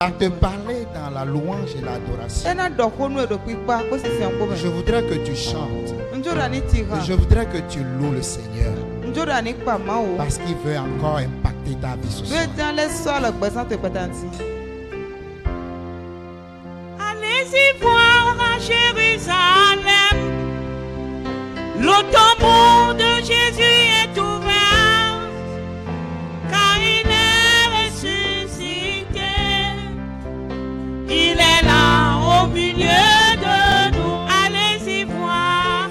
à te parler dans la louange et l'adoration. Je voudrais que tu chantes. Et je voudrais que tu loues le Seigneur. Parce qu'il veut encore impacter ta vie ce soir. Allez-y voir à Jérusalem. Le tombeau de Jésus est ouvert, car il est ressuscité. Il est là au milieu de nous. Allez-y voir.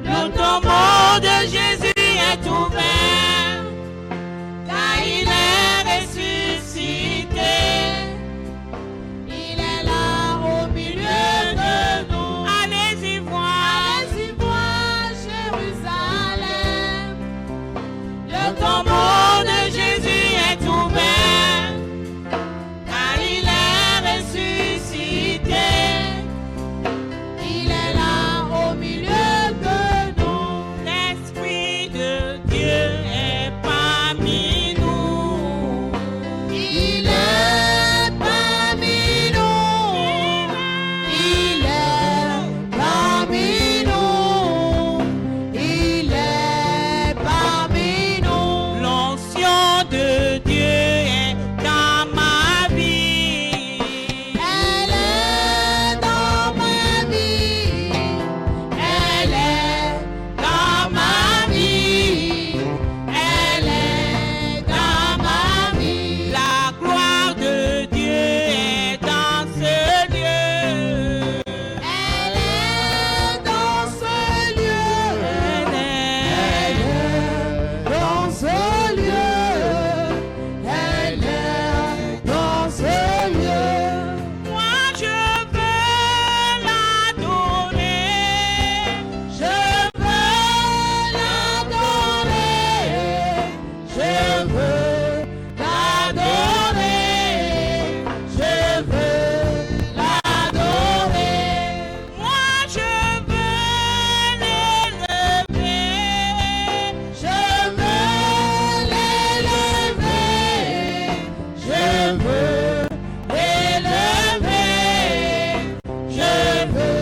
Le tombeau de Jésus est ouvert, car il est ressuscité. Il est là au milieu de nous. Allez-y voir. Allez-y voir Jérusalem. Le tombeau de Jésus est ouvert, car il est ressuscité. Il est là au milieu de nous. L'Esprit de Dieu est parmi nous. Il est parmi nous. Il est parmi nous. Il est parmi nous. L'onction de Dieu est dans ma vie. Elle est dans ma vie. Elle est dans ma vie. Elle est dans ma vie. La gloire de Dieu est dans ce lieu. Elle est dans ce lieu. Elle est dans ce lieu. Elle est dans ce lieu. Moi je veux l'adorer. Je veux l'adorer. Je veux l'adorer. Je veux l'adorer. Moi je veux l'élever. Je veux l'élever. Je veux l'élever. Je veux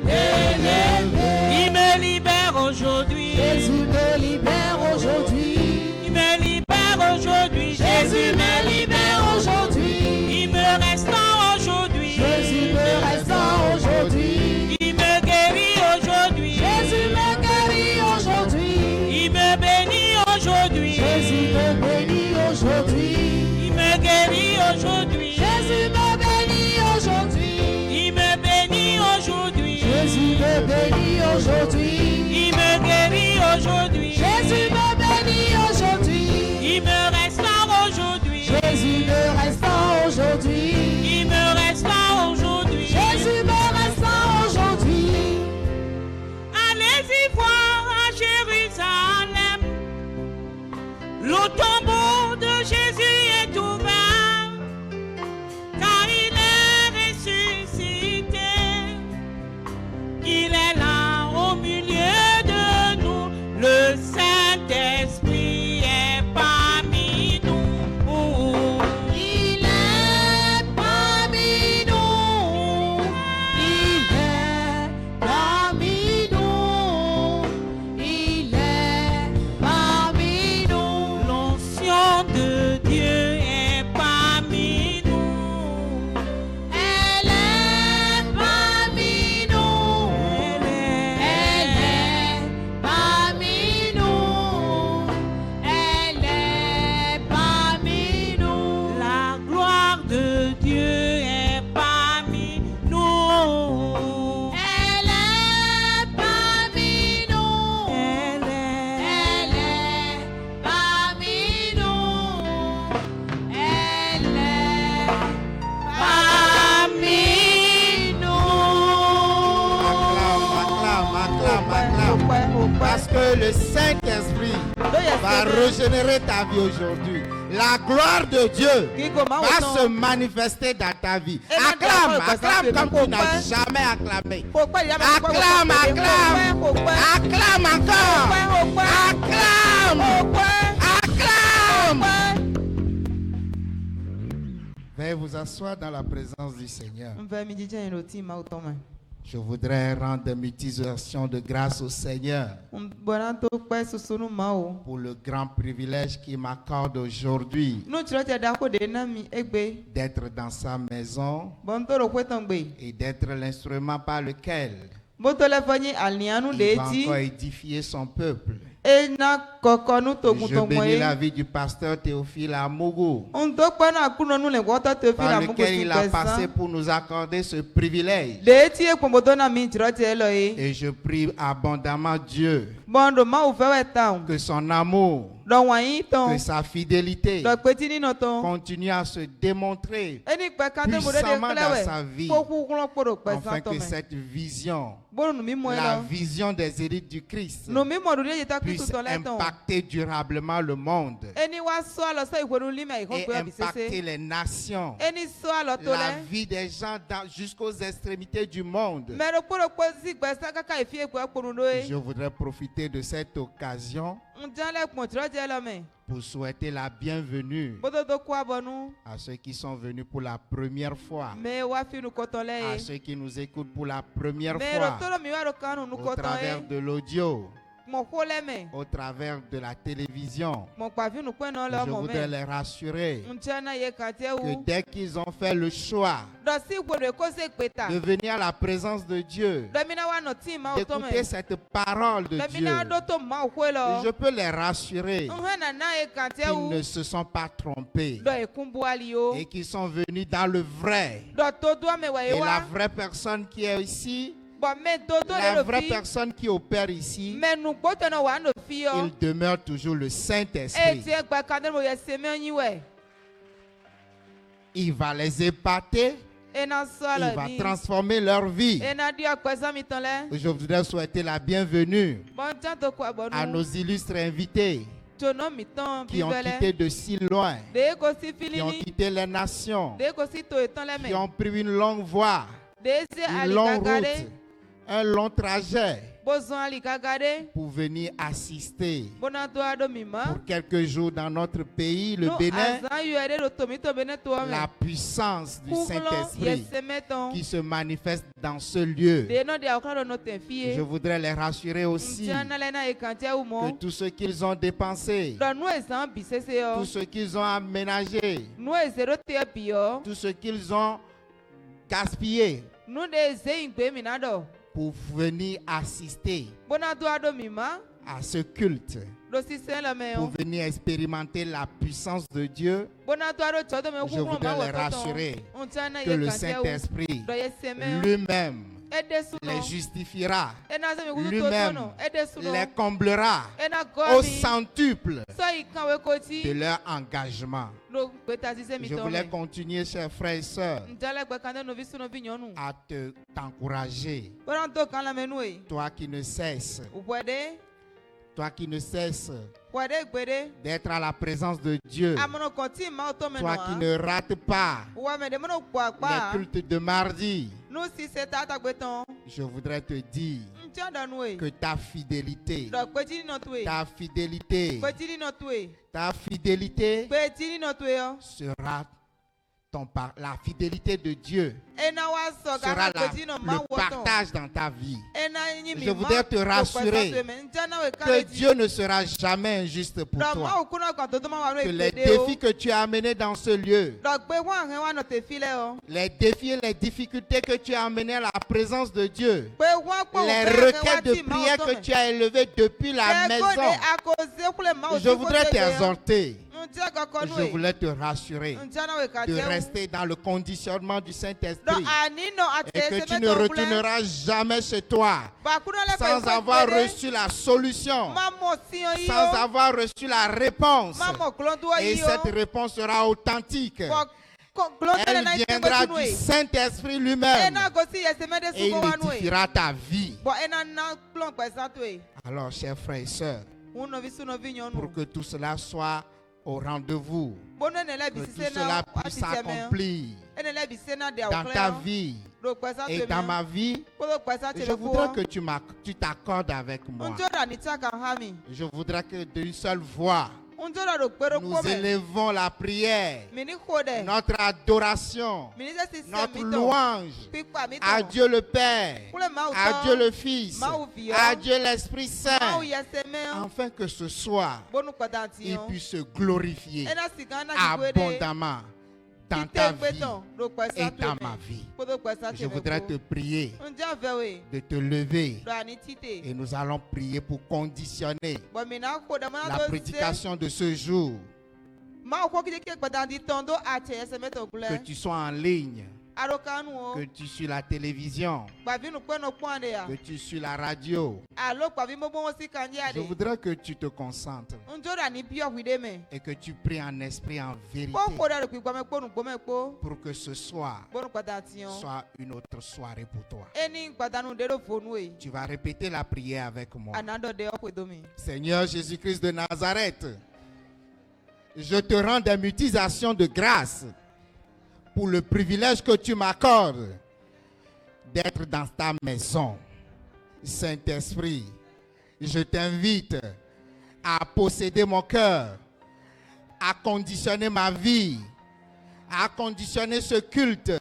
l'élever. Il me libère aujourd'hui. Jésus me libère aujourd'hui. Il me libère aujourd'hui. Jésus me libère aujourd'hui. Il me restaure aujourd'hui. Jésus me restaure aujourd'hui. Il me guérit aujourd'hui. Jésus me guérit aujourd'hui. Il me bénit aujourd'hui. Jésus me bénit aujourd'hui. Il me guérit aujourd'hui. Jésus me bénit aujourd'hui. Il me bénit aujourd'hui. Jésus me bénit aujourd'hui. Il me guérit aujourd'hui. Jésus me bénit aujourd'hui. Il me restaure aujourd'hui. Jésus me restaure aujourd'hui. Il me restaure aujourd'hui. Jésus me restaure aujourd'hui. Allez-y voir à Jérusalem. Le tombeau de Jésus est ouvert, car il est ressuscité. Il est là au milieu de nous. Le Saint-Esprit est parmi nous. Il est parmi nous. Il est parmi nous. Il est parmi nous. L'onction de Dieu est parmi nous. Elle est parmi nous. Elle est parmi nous. Elle est parmi nous. La gloire de Dieu est parmi nous. Elle est parmi nous. Elle est parmi nous. Elle est parmi nous. Acclame. Parce que le Saint-Esprit va régénérer ta vie aujourd'hui. La gloire de Dieu va se manifester dans ta vie. Acclame comme tu n'as jamais acclamé. Acclame encore. Acclame. Veuillez vous asseoir dans la présence du Seigneur. Je voudrais rendre mes utilisations de grâce au Seigneur pour le grand privilège qu'il m'accorde aujourd'hui d'être dans sa maison et d'être l'instrument par lequel il va encore édifier son peuple. Je bénis la vie du pasteur Théophile Amougou, par lequel il a passé pour nous accorder ce privilège. Et je prie abondamment Dieu que son amour, que sa fidélité continue à se démontrer puissamment dans sa vie, afin que cette vision, la vision des élites du Christ, puisse impacter durablement le monde et impacter les nations, la vie des gens jusqu'aux extrémités du monde. Je voudrais profiter de cette occasion pour souhaiter la bienvenue à ceux qui sont venus pour la première fois, à ceux qui nous écoutent pour la première fois, au travers de l'audio, au travers de la télévision. Je voudrais les rassurer que dès qu'ils ont fait le choix de venir à la présence de Dieu, d'écouter cette parole de Dieu, je peux les rassurer qu'ils ne se sont pas trompés et qu'ils sont venus dans le vrai. Et la vraie personne qui est ici, la vraie personne qui opère ici, il demeure toujours le Saint-Esprit. Il va les épater. Il va transformer leur vie. Je voudrais souhaiter la bienvenue à nos illustres invités qui ont quitté de si loin, qui ont quitté les nations, qui ont pris une longue voie, une longue route, un long trajet pour venir assister pour quelques jours dans notre pays, le Bénin, la puissance du Saint-Esprit qui se manifeste dans ce lieu. Je voudrais les rassurer aussi que tout ce qu'ils ont dépensé, tout ce qu'ils ont aménagé, tout ce qu'ils ont gaspillé pour venir assister à ce culte, pour venir expérimenter la puissance de Dieu, je voudrais les rassurer que le Saint-Esprit lui-même les justifiera, lui-même les comblera au centuple de leur engagement. Je voulais continuer, chers frères et sœurs, à t'encourager, toi qui ne cesses d'être à la présence de Dieu, toi qui ne rates pas les cultes de mardi. Je voudrais te dire que ta fidélité sera la fidélité de Dieu sera le partage dans ta vie. Je voudrais te rassurer que Dieu ne sera jamais injuste pour toi. Que les défis que tu as amenés dans ce lieu, les défis et les difficultés que tu as amenés à la présence de Dieu, les requêtes de prière que tu as élevées depuis la maison, je voudrais t'exhorter. Je voulais te rassurer de rester dans le conditionnement du Saint-Esprit et que tu ne retourneras jamais chez toi sans avoir reçu la solution, sans avoir reçu la réponse. Et cette réponse sera authentique. Elle viendra du Saint-Esprit lui-même et il édifiera ta vie. Alors, chers frères et sœurs, pour que tout cela soit au rendez-vous, que tout cela puisse s'accomplir dans ta vie et dans ma vie, je voudrais que tu t'accordes avec moi. Je voudrais que d'une seule voix, Nous élevons la prière, notre adoration, notre louange à Dieu le Père, à Dieu le Fils, à Dieu l'Esprit Saint, afin que ce soir, il puisse se glorifier abondamment dans ta vie et dans ma vie. Je voudrais te prier de te lever et nous allons prier pour conditionner la prédication de ce jour. Que tu sois en ligne, que tu suis la télévision, que tu suis la radio. Je voudrais que tu te concentres et que tu pries en esprit, en vérité, pour que ce soir soit une autre soirée pour toi. Tu vas répéter la prière avec moi. Seigneur Jésus-Christ de Nazareth, je te rends des mutilations de grâce pour le privilège que tu m'accordes d'être dans ta maison. Saint-Esprit, je t'invite à posséder mon cœur, à conditionner ma vie, à conditionner ce culte,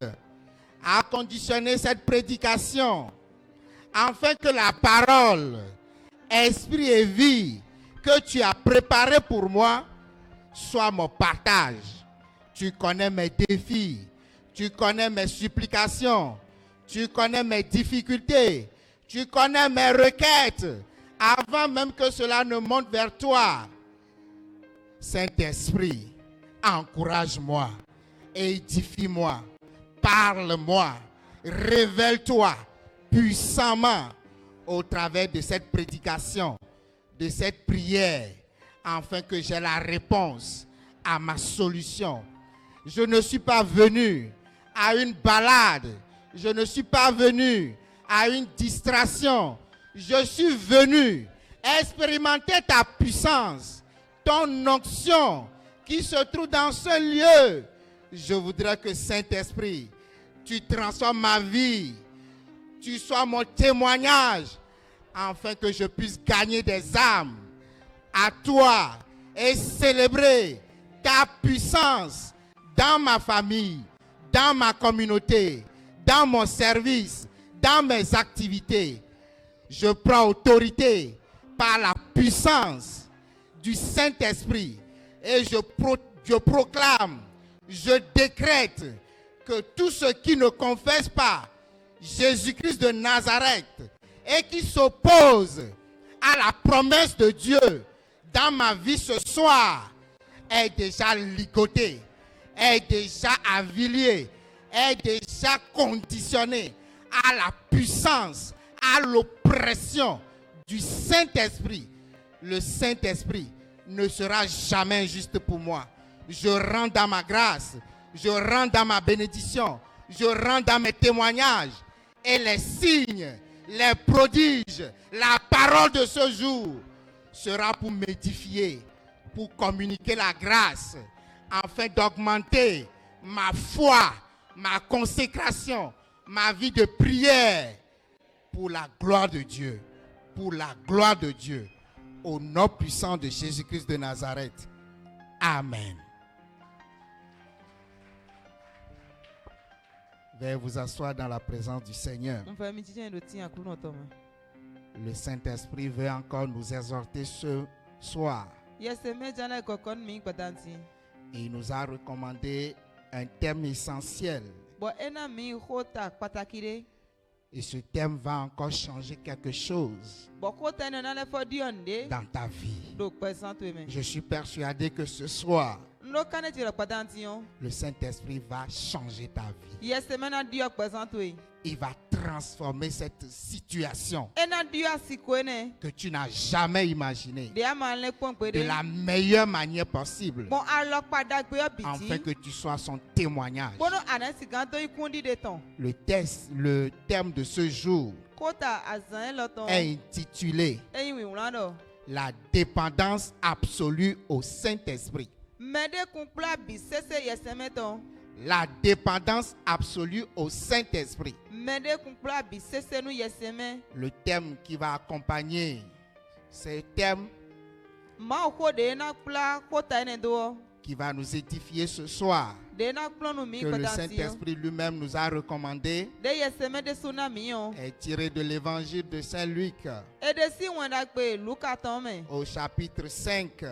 à conditionner cette prédication, afin que la parole, esprit et vie que tu as préparée pour moi soit mon partage. Tu connais mes défis, tu connais mes supplications, tu connais mes difficultés, tu connais mes requêtes, avant même que cela ne monte vers toi. Saint-Esprit, encourage-moi, édifie-moi, parle-moi, révèle-toi puissamment au travers de cette prédication, de cette prière, afin que j'ai la réponse à ma solution. Je ne suis pas venu à une balade. Je ne suis pas venu à une distraction. Je suis venu expérimenter ta puissance, ton onction qui se trouve dans ce lieu. Je voudrais que Saint-Esprit, tu transformes ma vie. Tu sois mon témoignage afin que je puisse gagner des âmes à toi et célébrer ta puissance dans ma famille, dans ma communauté, dans mon service, dans mes activités. Je prends autorité par la puissance du Saint-Esprit et je proclame, je décrète que tous ceux qui ne confessent pas Jésus-Christ de Nazareth et qui s'opposent à la promesse de Dieu dans ma vie ce soir est déjà ligoté, est déjà avilié, est déjà conditionné à la puissance, à l'oppression du Saint-Esprit. Le Saint-Esprit ne sera jamais injuste pour moi. Je rentre dans ma grâce, je rentre dans ma bénédiction, je rentre dans mes témoignages et les signes, les prodiges, la parole de ce jour sera pour m'édifier, pour communiquer la grâce, afin d'augmenter ma foi, ma consécration, ma vie de prière pour la gloire de Dieu, pour la gloire de Dieu, au nom puissant de Jésus-Christ de Nazareth. Amen. Veuillez vous asseoir dans la présence du Seigneur. Le Saint-Esprit veut encore nous exhorter ce soir. Et il nous a recommandé un thème essentiel. Et ce thème va encore changer quelque chose dans ta vie. Je suis persuadé que ce soir, le Saint-Esprit va changer ta vie. Il va transformer cette situation que tu n'as jamais imaginée de la meilleure manière possible, afin que tu sois son témoignage. Le thème de ce jour est intitulé La dépendance absolue au Saint-Esprit. La dépendance absolue au Saint-Esprit. Le thème qui va accompagner, c'est le thème qui va nous édifier ce soir, que le Saint-Esprit lui-même nous a recommandé, est tiré de l'évangile de Saint Luc au chapitre 5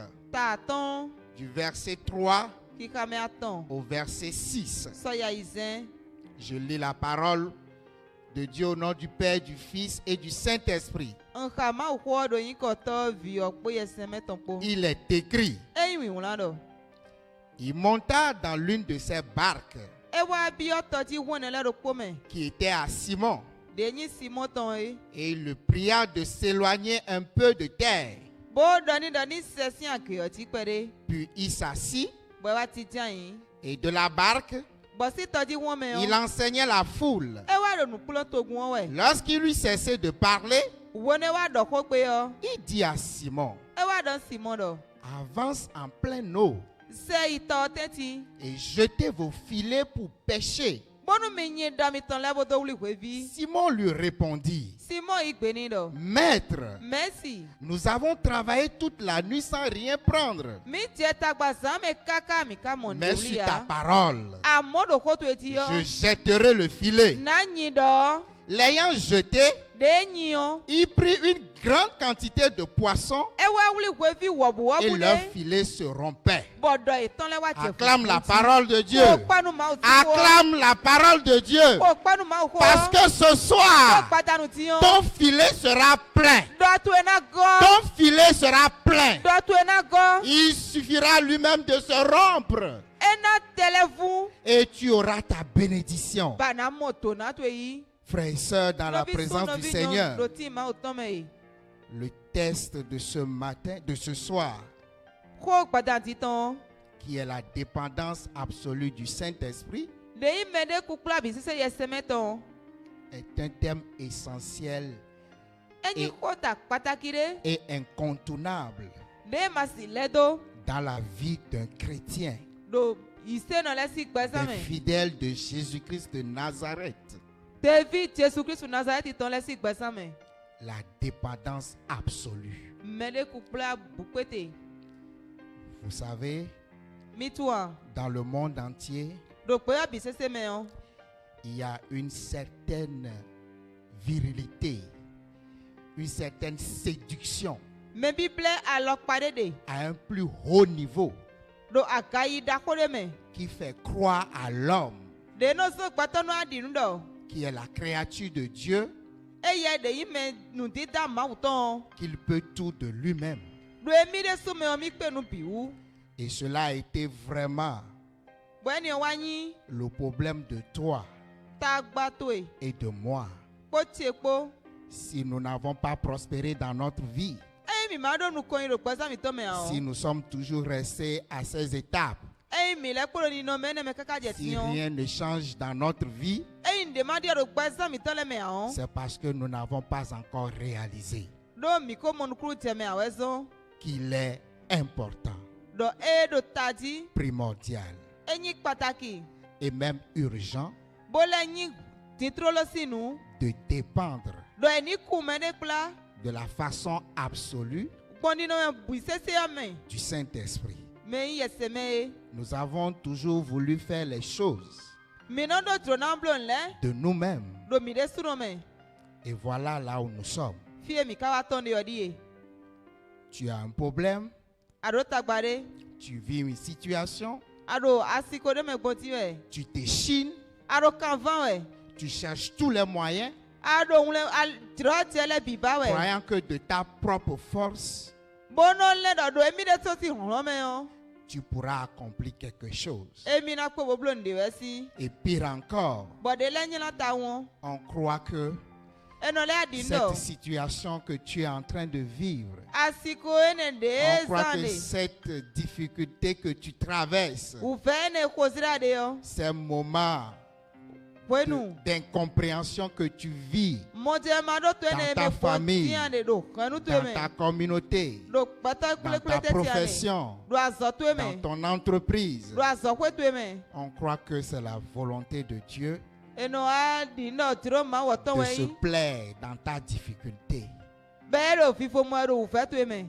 du verset 3 au verset 6. Je lis la parole de Dieu au nom du Père, du Fils et du Saint-Esprit. Il est écrit: il monta dans l'une de ces barques qui était à Simon, et il le pria de s'éloigner un peu de terre. Puis il s'assit, et de la barque il enseignait la foule. Lorsqu'il lui cessait de parler, il dit à Simon: avance en pleine eau et jetez vos filets pour pêcher. Simon lui répondit: Maître, nous avons travaillé toute la nuit sans rien prendre. Mais sur ta parole, je jetterai le filet. L'ayant jeté, il prit une grande quantité de poissons et leur filet se rompait. Acclame la parole de Dieu. Acclame la parole de Dieu. Parce que ce soir, ton filet sera plein. Ton filet sera plein. Il suffira lui-même de se rompre. Et tu auras ta bénédiction. Frères et sœurs, dans la présence du Seigneur, le test de ce matin, de ce soir, qui est la dépendance absolue du Saint-Esprit, est un thème essentiel et incontournable dans la vie d'un chrétien, d'un fidèle de Jésus-Christ de Nazareth. La dépendance absolue. Vous savez, dans le monde entier, il y a une certaine virilité, une certaine séduction à un plus haut niveau qui fait croire à l'homme, qui est la créature de Dieu, qu'il peut tout de lui-même. Et cela a été vraiment le problème de toi et de moi. Si nous n'avons pas prospéré dans notre vie, si nous sommes toujours restés à ces étapes, si rien ne change dans notre vie, c'est parce que nous n'avons pas encore réalisé qu'il est important, primordial et même urgent de dépendre de la façon absolue du Saint-Esprit. Nous avons toujours voulu faire les choses de nous-mêmes. Et voilà là où nous sommes. Tu as un problème, tu vis une situation, tu t'échines, tu cherches tous les moyens, croyant que de ta propre force, tu pourras accomplir quelque chose. Et pire encore, on croit que cette situation que tu es en train de vivre, on croit que cette difficulté que tu traverses, ces moments d'incompréhension que tu vis dans ta famille, dans ta communauté, dans ta profession, dans ton entreprise, on croit que c'est la volonté de Dieu de se plaire dans ta difficulté.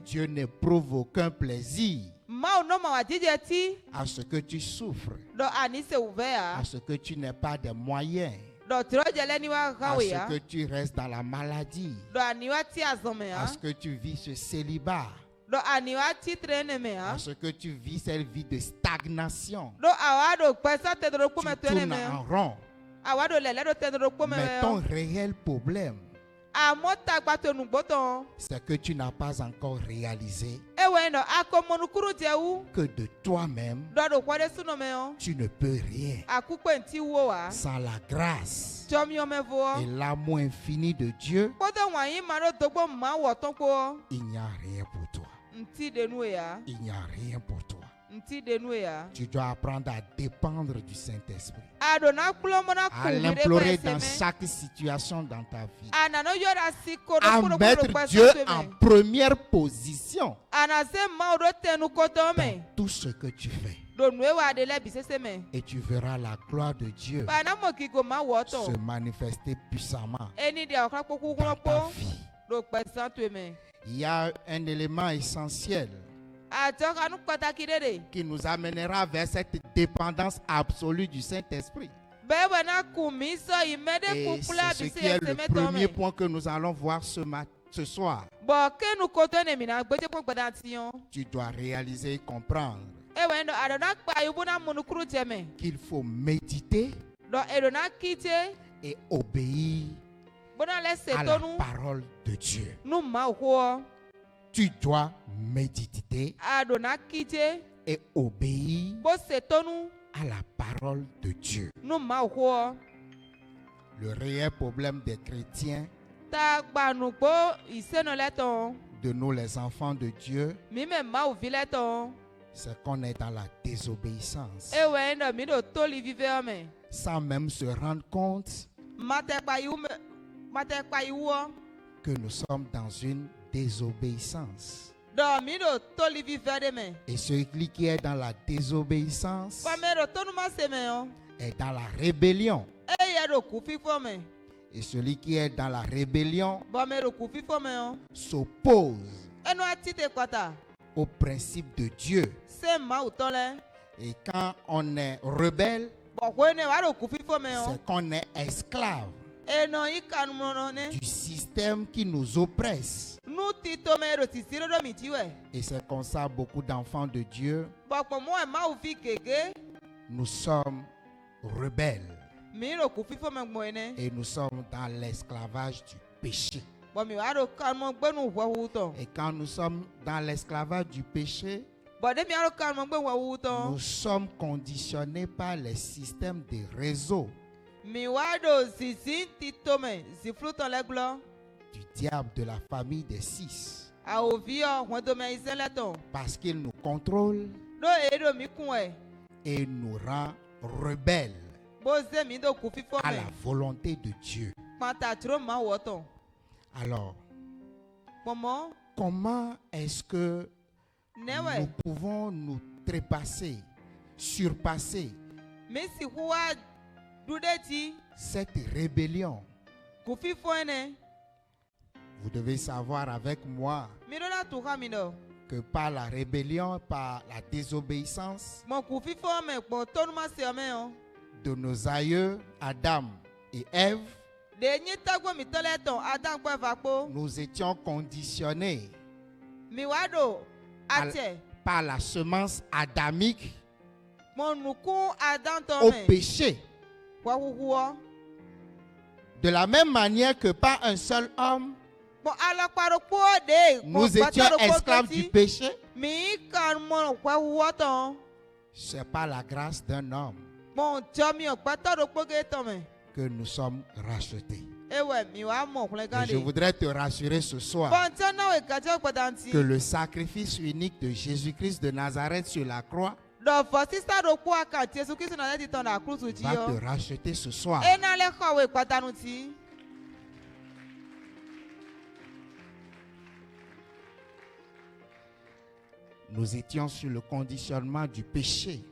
Dieu n'éprouve aucun plaisir à ce que tu souffres, à ce que tu n'aies pas de moyens, à ce que tu restes dans la maladie, à ce que tu vis ce célibat, à ce que tu vis cette vie de stagnation. Tu tournes en rond. Mais ton réel problème, c'est que tu n'as pas encore réalisé que de toi-même, tu ne peux rien. Sans la grâce et l'amour infini de Dieu, il n'y a rien pour toi. Il n'y a rien pour toi. Tu dois apprendre à dépendre du Saint-Esprit, à l'implorer dans chaque situation dans ta vie, à mettre Dieu en première position dans tout ce que tu fais. Et tu verras la gloire de Dieu se manifester puissamment dans ta vie. Il y a un élément essentiel qui nous amènera vers cette dépendance absolue du Saint-Esprit. Et c'est ce qui est le premier point que nous allons voir ce soir. Tu dois réaliser et comprendre qu'il faut méditer et obéir à la parole de Dieu. Tu dois méditer et obéir à la parole de Dieu. Le réel problème des chrétiens, de nous les enfants de Dieu, c'est qu'on est dans la désobéissance. Sans même se rendre compte que nous sommes dans une désobéissance. Et celui qui est dans la désobéissance est dans la rébellion. Et celui qui est dans la rébellion s'oppose au principe de Dieu. Et quand on est rebelle, c'est qu'on est esclave du système qui nous oppresse. Et c'est comme ça beaucoup d'enfants de Dieu, nous sommes rebelles. Et nous sommes dans l'esclavage du péché. Et quand nous sommes dans l'esclavage du péché, nous sommes conditionnés par les systèmes de réseau du diable de la famille des six. Parce qu'il nous contrôle et nous rend rebelles à la volonté de Dieu. Alors, comment est-ce que nous pouvons nous trépasser, surpasser cette rébellion? Vous devez savoir avec moi que par la rébellion, par la désobéissance de nos aïeux Adam et Ève, nous étions conditionnés par la semence adamique au péché. De la même manière que par un seul homme, nous étions esclaves du péché. C'est par la grâce d'un homme que nous sommes rachetés. Et je voudrais te rassurer ce soir que le sacrifice unique de Jésus-Christ de Nazareth sur la croix va te racheter ce soir. Nous étions sur le conditionnement du péché.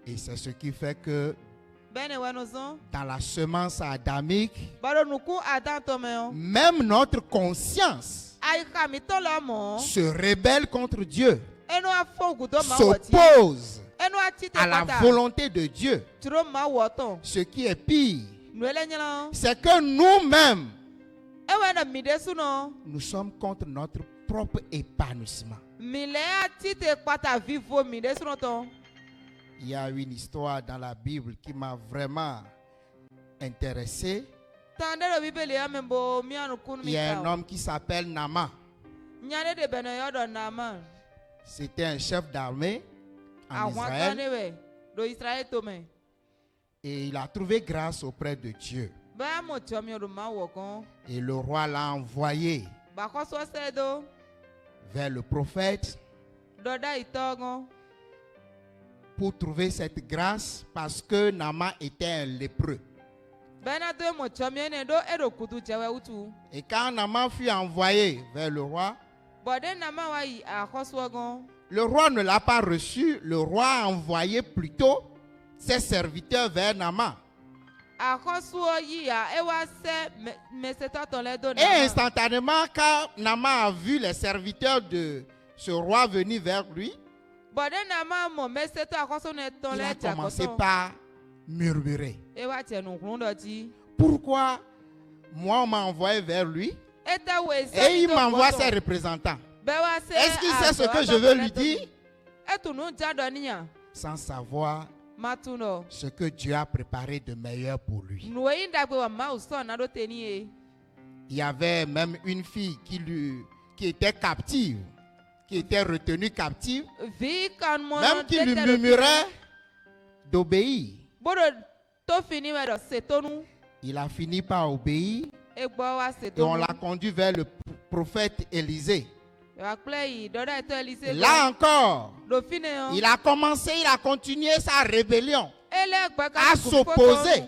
Et c'est ce qui fait que dans la semence adamique, même notre conscience se rebelle contre Dieu, s'oppose à la volonté de Dieu. Ce qui est pire, c'est que nous-mêmes, nous sommes contre notre propre épanouissement. Il y a une histoire dans la Bible qui m'a vraiment intéressé. Il y a un homme qui s'appelle Naaman. C'était un chef d'armée en Israël. Et il a trouvé grâce auprès de Dieu. Et le roi l'a envoyé vers le prophète pour trouver cette grâce, parce que Naaman était un lépreux. Et quand Naaman fut envoyé vers le roi ne l'a pas reçu. Le roi a envoyé plutôt ses serviteurs vers Naaman. Et instantanément, quand Naaman a vu les serviteurs de ce roi venir vers lui, il a commencé par murmurer. Pourquoi moi on m'a envoyé vers lui et il m'envoie ses représentants? Est-ce qu'il sait ce que je veux lui dire? Sans savoir ce que Dieu a préparé de meilleur pour lui. Il y avait même une fille qui était captive, qui était retenue captive, même qui lui murmurait d'obéir. Il a fini par obéir et on l'a conduit vers le prophète Élisée. Là encore, il a continué sa rébellion, à s'opposer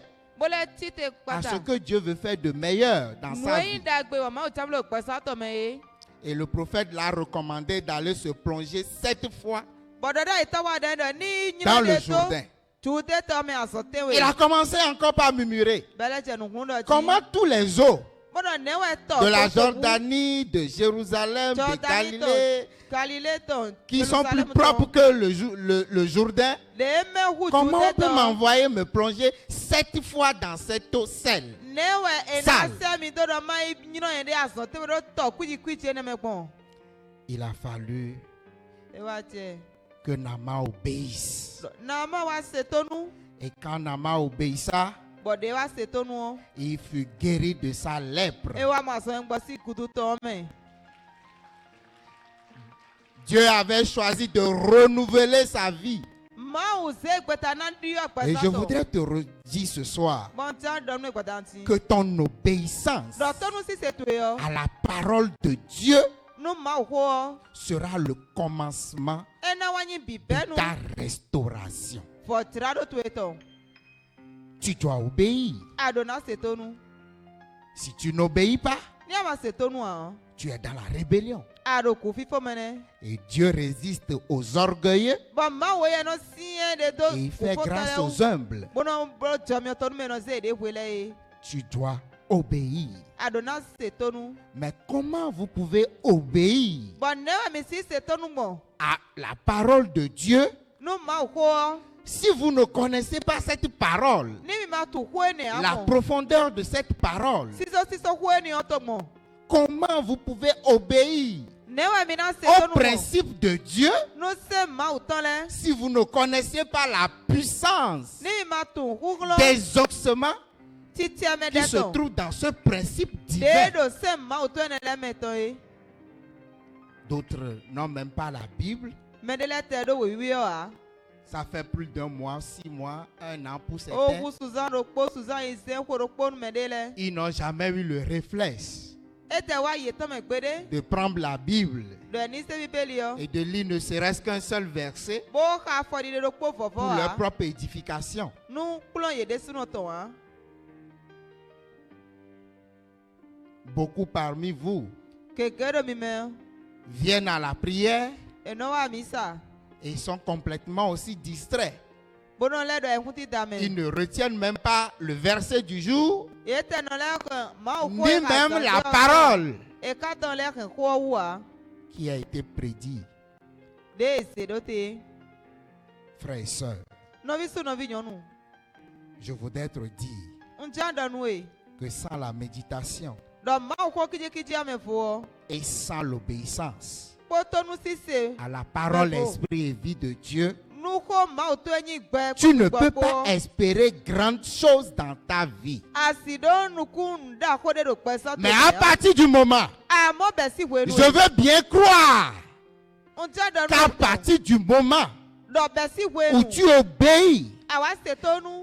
à ce que Dieu veut faire de meilleur dans sa vie. Et le prophète l'a recommandé d'aller se plonger 7 fois dans le Jourdain. Il a commencé encore par murmurer. Comment tous les eaux de la Jordanie, de Jérusalem, de Galilée, qui sont plus propres que le Jourdain, comment on peut m'envoyer me plonger 7 fois dans cette eau sale? Il a fallu que Naaman obéisse. Et quand Naaman obéissa, il fut guéri de sa lèpre. Dieu avait choisi de renouveler sa vie. Et je voudrais te redire ce soir que ton obéissance à la parole de Dieu sera le commencement de ta restauration. Tu dois obéir. Si tu n'obéis pas, tu es dans la rébellion. Et Dieu résiste aux orgueilleux et il fait grâce aux humbles. Tu dois obéir. Mais comment vous pouvez obéir à la parole de Dieu si vous ne connaissez pas cette parole, la profondeur de cette parole? Comment vous pouvez obéir au principe de Dieu si vous ne connaissez pas la puissance des ossements qui se trouvent dans ce principe divin? D'autres n'ont même pas la Bible. Ça fait plus d'un mois, 6 mois, 1 an pour certains. Ils n'ont jamais eu le réflexe de prendre la Bible et de lire ne serait-ce qu'un seul verset pour leur propre édification. Beaucoup parmi vous viennent à la prière et sont complètement aussi distraits Ils ne retiennent même pas le verset du jour, ni même la parole qui a été prédit. Frères et sœurs, je voudrais te dire que sans la méditation et sans l'obéissance à la parole, esprit et vie de Dieu, tu ne peux pas espérer grandes choses dans ta vie. Mais à partir du moment, je veux bien croire qu'à partir du moment où tu obéis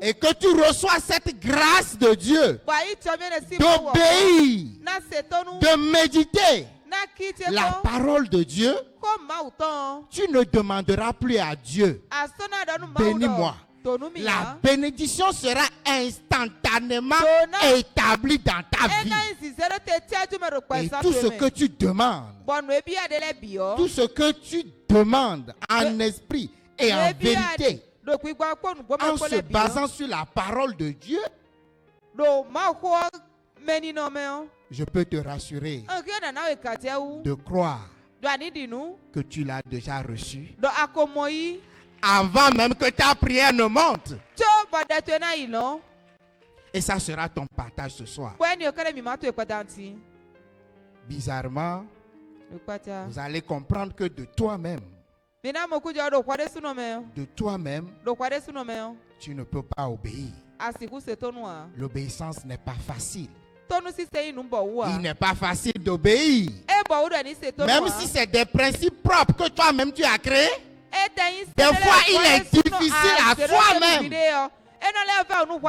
et que tu reçois cette grâce de Dieu d'obéir, de méditer la parole de Dieu, tu ne demanderas plus à Dieu, bénis-moi. La bénédiction sera instantanément établie dans ta vie. Et tout ce que tu demandes, tout ce que tu demandes en esprit et en vérité, en se basant sur la parole de Dieu, je peux te rassurer de croire que tu l'as déjà reçu avant même que ta prière ne monte. Et ça sera ton partage ce soir. Bizarrement, vous allez comprendre que de toi-même, tu ne peux pas obéir. L'obéissance n'est pas facile. Il n'est pas facile d'obéir. Même si c'est des principes propres que toi-même tu as créés, des fois il est difficile à toi-même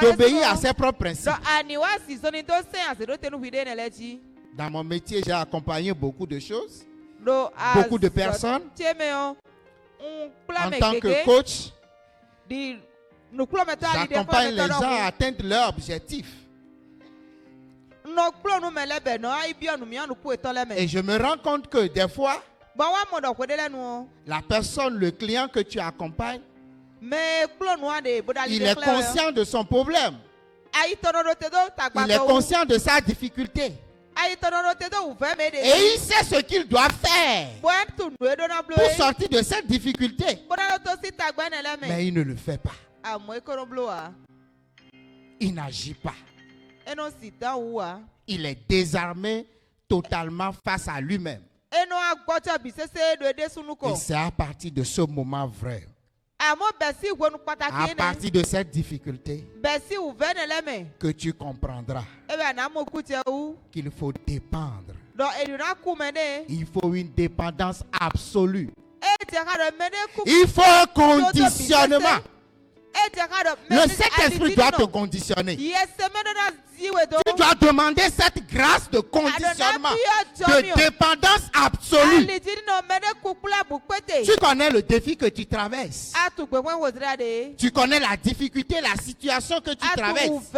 d'obéir à ses propres principes. Dans mon métier, j'ai accompagné beaucoup de choses, beaucoup de personnes. En tant que coach, j'accompagne les gens à atteindre leur objectif. Et je me rends compte que des fois, la personne, le client que tu accompagnes, il est conscient de son problème. Il est conscient de sa difficulté. Et il sait ce qu'il doit faire pour sortir de cette difficulté. Mais il ne le fait pas. Il n'agit pas. Il est désarmé totalement face à lui-même. Et c'est à partir de ce moment vrai, à partir de cette difficulté, que tu comprendras qu'il faut dépendre. Il faut une dépendance absolue. Il faut un conditionnement. Le Saint-Esprit doit te conditionner. Tu dois demander cette grâce de conditionnement, de dépendance absolue. Tu connais le défi que tu traverses. Tu connais la difficulté, la situation que tu traverses.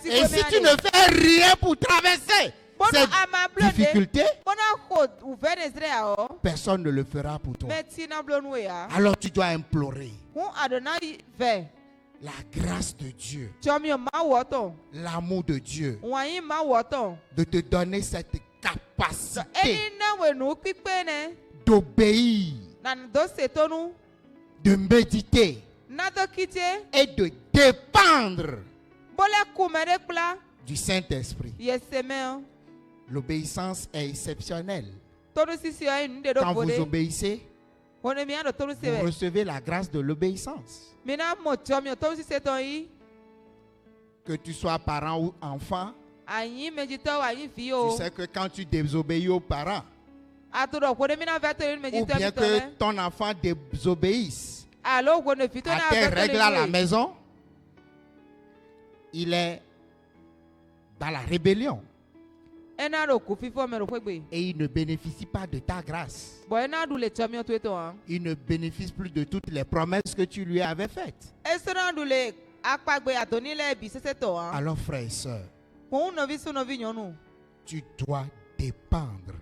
Et si tu ne fais rien pour traverser cette difficulté, personne ne le fera pour toi. Alors tu dois implorer la grâce de Dieu, l'amour de Dieu, de te donner cette capacité d'obéir, de méditer et de dépendre du Saint-Esprit. L'obéissance est exceptionnelle. Quand vous obéissez, vous recevez la grâce de l'obéissance. Que tu sois parent ou enfant, tu sais que quand tu désobéis aux parents, ou bien que ton enfant désobéisse à tes règles à la maison, il est dans la rébellion. Et il ne bénéficie pas de ta grâce. Il ne bénéficie plus de toutes les promesses que tu lui avais faites. Alors frères et sœurs, tu dois dépendre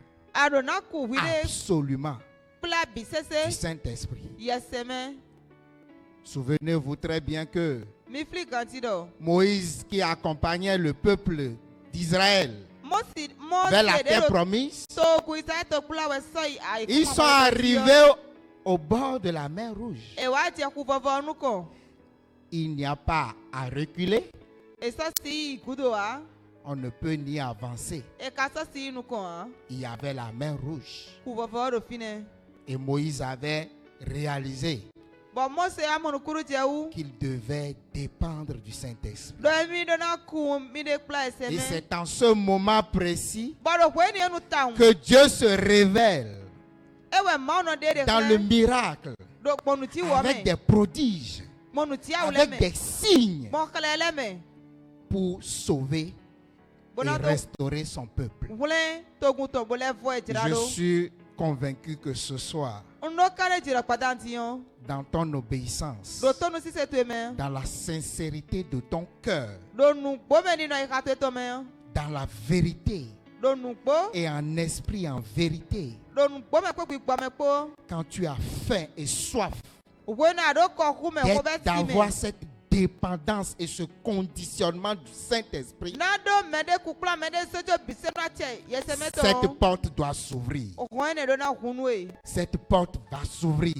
absolument du Saint-Esprit. Souvenez-vous très bien que Moïse, qui accompagnait le peuple d'Israël vers la terre promise, ils sont arrivés au bord de la mer Rouge. Il n'y a pas à reculer. On ne peut ni avancer. Il y avait la mer Rouge. Et Moïse avait réalisé qu'il devait dépendre du Saint-Esprit. Et c'est en ce moment précis que Dieu se révèle dans le miracle, avec des prodiges, avec des signes, pour sauver et restaurer son peuple. Je suis convaincu que ce soir, dans ton obéissance, dans la sincérité de ton cœur, dans la vérité et en esprit, en vérité, quand tu as faim et soif d'avoir cette dépendance et ce conditionnement du Saint-Esprit, cette porte doit s'ouvrir. Cette porte va s'ouvrir.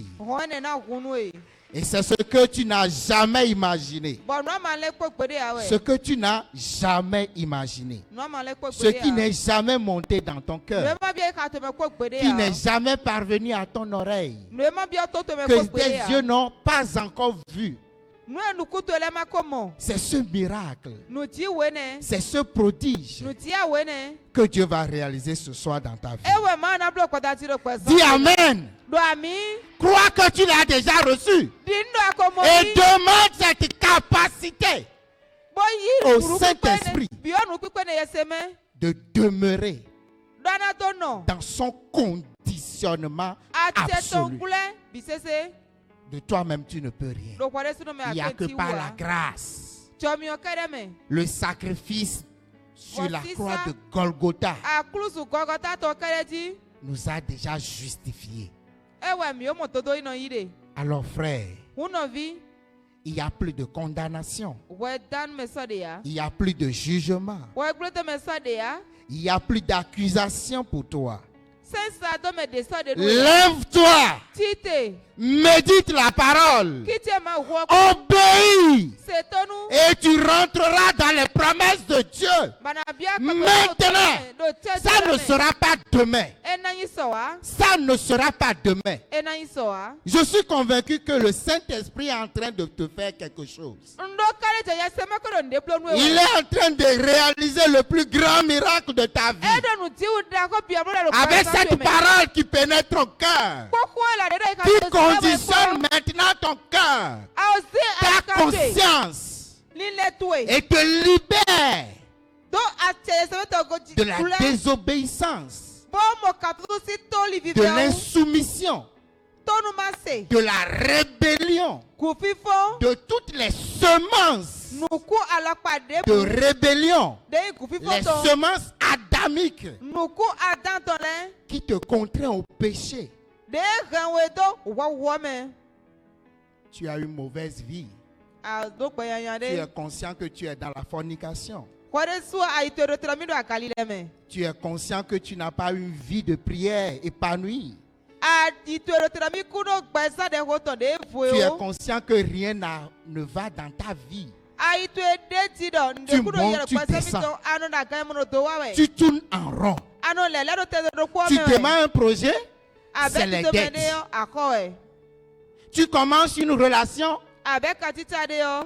Et c'est ce que tu n'as jamais imaginé. Ce que tu n'as jamais imaginé. Ce qui n'est jamais monté dans ton cœur. Qui n'est jamais parvenu à ton oreille. Que tes yeux n'ont pas encore vu. C'est ce miracle, c'est ce prodige que Dieu va réaliser ce soir dans ta vie. Dis Amen. Crois que tu l'as déjà reçu et demande cette capacité au Saint-Esprit de demeurer dans son conditionnement absolu. De toi-même, tu ne peux rien. Il n'y a que par la grâce. Le sacrifice sur la croix de Golgotha nous a déjà justifiés. Alors frère, il n'y a plus de condamnation. Il n'y a plus de jugement. Il n'y a plus d'accusation pour toi. Lève-toi, médite la parole, obéis et tu rentreras dans les promesses de Dieu. Maintenant, ça ne sera pas demain. Ça ne sera pas demain. Je suis convaincu que le Saint-Esprit est en train de te faire quelque chose. Il est en train de réaliser le plus grand miracle de ta vie. Avec cette parole qui pénètre ton cœur, qui conditionne maintenant ton cœur, ta conscience, et te libère de la désobéissance, de l'insoumission, de la rébellion, de toutes les semences de rébellion, les semences adamiques qui te contraignent au péché. Tu as une mauvaise vie. Tu es conscient que tu es dans la fornication. Tu es conscient que tu n'as pas une vie de prière épanouie. Tu es conscient que rien ne va dans ta vie. Tu montes, tu descends. Tu tournes en rond. Tu démarres un projet, c'est les dettes. Tu commences une relation,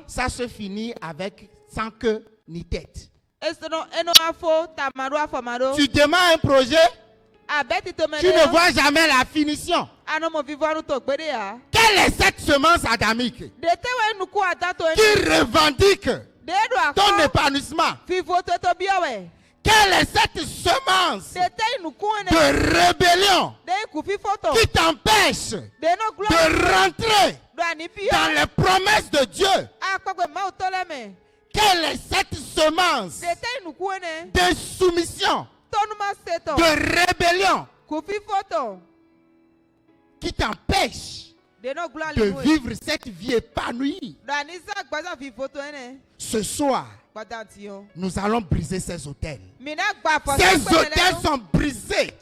ça se finit avec sans queue ni tête. Tu démarres un projet, tu ne vois jamais la finition. Quelle est cette semence adamique qui revendique ton épanouissement? Quelle est cette semence de rébellion qui t'empêche de rentrer dans les promesses de Dieu? Quelle est cette semence d'insoumission, de rébellion qui t'empêche de vivre cette vie épanouie. Ce soir, nous allons briser ces autels. Ces autels sont brisés.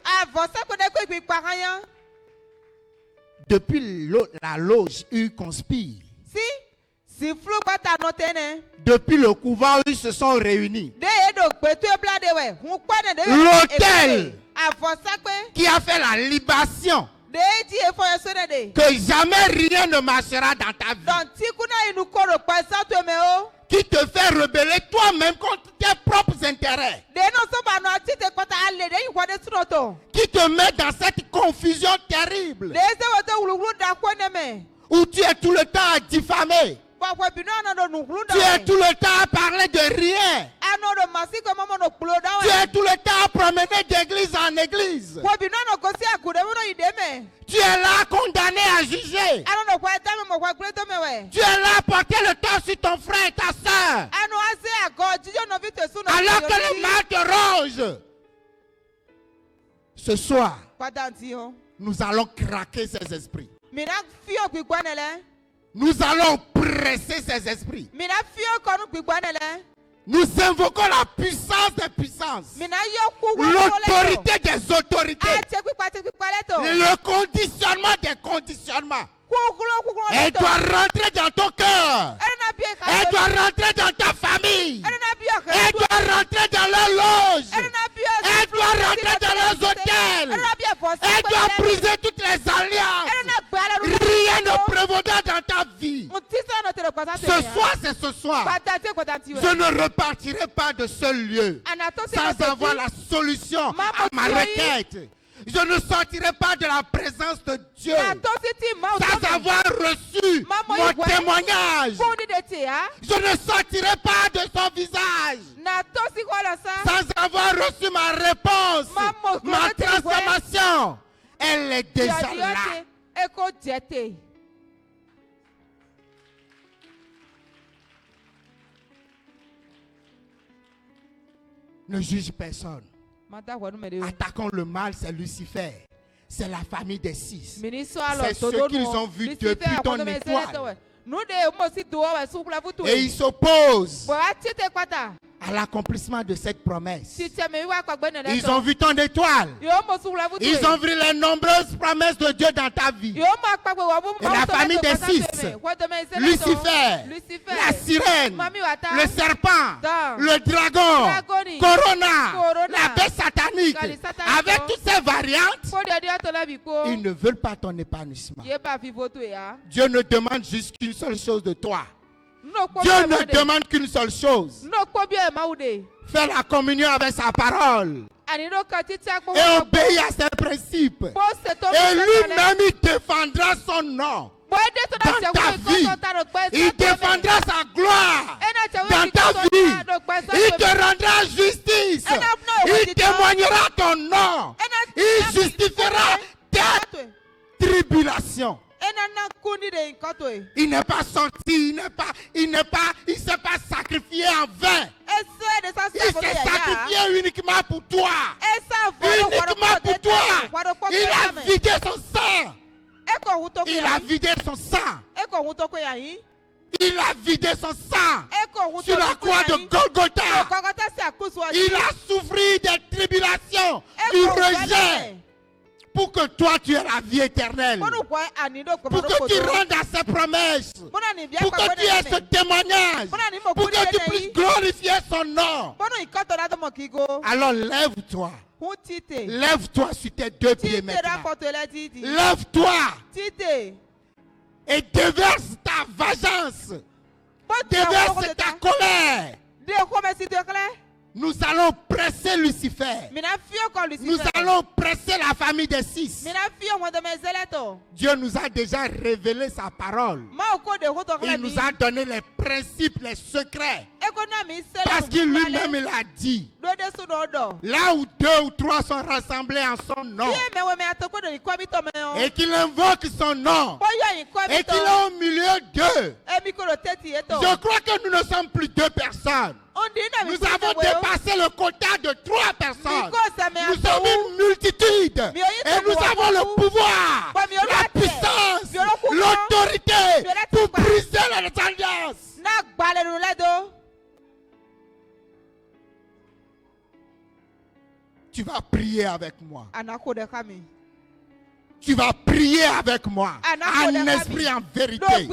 Depuis la loge, ils conspirent. Depuis le couvent, ils se sont réunis. L'autel qui a fait la libation, que jamais rien ne marchera dans ta vie, qui te fait rebeller toi-même contre tes propres intérêts, qui te met dans cette confusion terrible, où tu es tout le temps à diffamer, tu es tout le temps à parler de rien, tu es tout le temps à promener d'église en église, tu es là condamné à juger, tu es là à porter le temps sur ton frère et ta soeur, alors que le mal te ronge. Ce soir, nous allons craquer ces esprits. Nous allons presser ces esprits. Nous invoquons la puissance des puissances, l'autorité des autorités, le conditionnement des conditionnements. Elle doit rentrer dans ton cœur. Elle doit rentrer dans ta famille. Elle doit rentrer dans leur loge. Elle doit rentrer dans leurs hôtels. Elle doit briser toutes les alliances. Rien ne prévaudra dans ta vie. Ce soir, c'est ce soir. Je ne repartirai pas de ce lieu sans avoir la solution à ma requête. Je ne sortirai pas de la présence de Dieu sans avoir reçu mon témoignage. Je ne sortirai pas de son visage sans avoir reçu ma réponse, ma transformation. Elle est déjà là. Ne juge personne. Attaquons le mal, c'est Lucifer. C'est la famille des six. C'est ce qu'ils ont vu depuis ton étoile. Et ils s'opposent à l'accomplissement de cette promesse. Ils ont vu ton étoile. Ils ont vu les nombreuses promesses de Dieu dans ta vie. Et la famille des six, Lucifer, la sirène, le serpent, le dragon, Corona, la bête satanique, avec toutes ces variantes, ils ne veulent pas ton épanouissement. Dieu ne demande juste qu'une seule chose de toi. Dieu ne demande qu'une seule chose. Faire la communion avec sa parole. Et obéir à ses principes. Et lui-même, il défendra son nom dans ta vie. Il défendra sa gloire dans ta vie. Il te rendra justice. Il témoignera ton nom. Il justifiera tes tribulations. Il n'est pas sorti, il s'est pas sacrifié en vain. Il s'est sacrifié uniquement pour toi. Uniquement pour toi. Il a vidé son sang. Il a vidé son sang. Il a vidé son sang sur la croix de Golgotha. Il a souffert des tribulations, du rejet, pour que toi tu aies la vie éternelle, pour que tu rendes à ses promesses, pour que tu aies ce témoignage, pour que tu puisses glorifier son nom. Alors lève-toi. Lève-toi sur tes deux pieds maintenant. Lève-toi et déverse ta vengeance. Déverse ta colère. Nous allons presser Lucifer. Nous allons presser la famille des six. Dieu nous a déjà révélé sa parole. Il nous a donné les principes, les secrets. Parce qu'il lui-même il a dit, là où deux ou trois sont rassemblés en son nom, et qu'il invoque son nom, et qu'il est au milieu d'eux, je crois que nous ne sommes plus deux personnes. Nous avons dépassé le quota de 3 personnes. Nous sommes une multitude. Et nous avons le pouvoir, la puissance, l'autorité prier pour briser les alliances. Tu vas prier avec moi. Tu vas prier avec moi. En esprit, en vérité.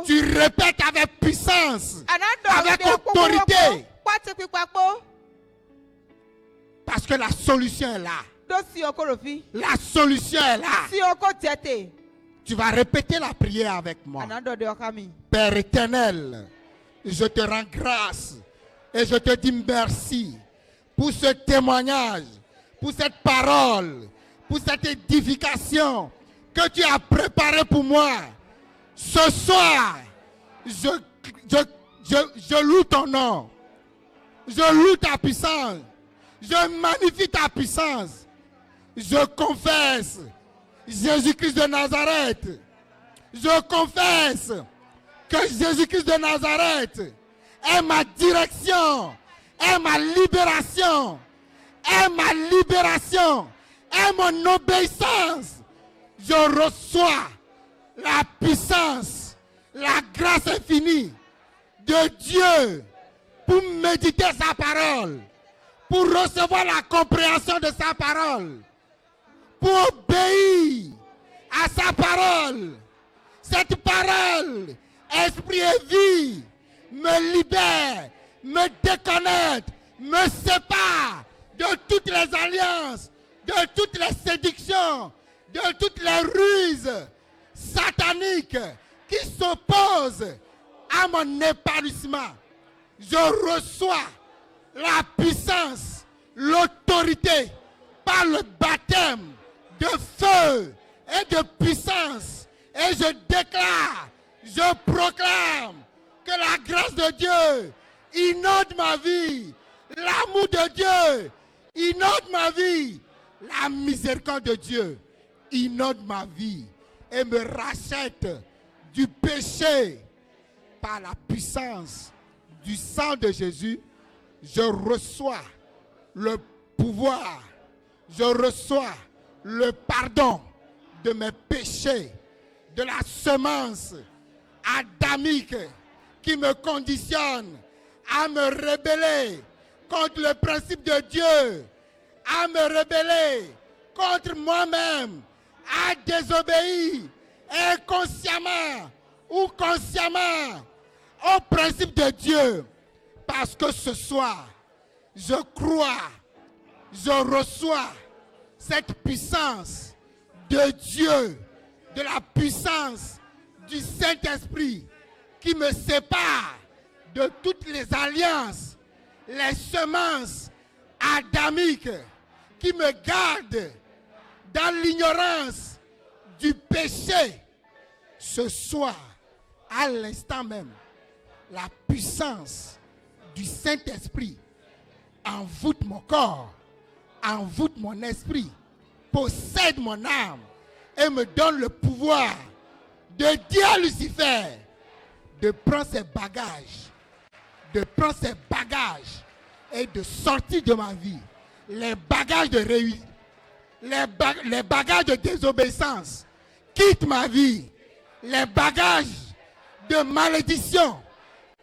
Tu répètes avec puissance, avec autorité. Parce que la solution est là. La solution est là. Tu vas répéter la prière avec moi. Père éternel, je te rends grâce et je te dis merci pour ce témoignage, pour cette parole, pour cette édification que tu as préparée pour moi. Ce soir, je loue ton nom. Je loue ta puissance. Je magnifie ta puissance. Je confesse Jésus-Christ de Nazareth. Je confesse que Jésus-Christ de Nazareth est ma direction, est ma libération, est ma libération, est mon obéissance. Je reçois la puissance, la grâce infinie de Dieu pour méditer sa parole, pour recevoir la compréhension de sa parole, pour obéir à sa parole. Cette parole, esprit et vie, me libère, me déconnecte, me sépare de toutes les alliances, de toutes les séductions, de toutes les ruses sataniques qui s'opposent à mon épanouissement. Je reçois la puissance, l'autorité par le baptême de feu et de puissance. Et je déclare, je proclame que la grâce de Dieu inonde ma vie. L'amour de Dieu inonde ma vie. La miséricorde de Dieu inonde ma vie et me rachète du péché par la puissance du sang de Jésus. Je reçois le pouvoir, je reçois le pardon de mes péchés, de la semence adamique qui me conditionne à me rebeller contre le principe de Dieu, à me rebeller contre moi-même, à désobéir inconsciemment ou consciemment au principe de Dieu. Parce que ce soir, je crois, je reçois cette puissance de Dieu, de la puissance du Saint-Esprit qui me sépare de toutes les alliances, les semences adamiques qui me gardent dans l'ignorance du péché. Ce soir, à l'instant même, la puissance du Saint-Esprit envoûte mon corps, envoûte mon esprit, possède mon âme et me donne le pouvoir de dire à Lucifer de prendre ses bagages, et de sortir de ma vie les bagages de réussite, les bagages de désobéissance. Quitte ma vie. Les bagages de malédiction.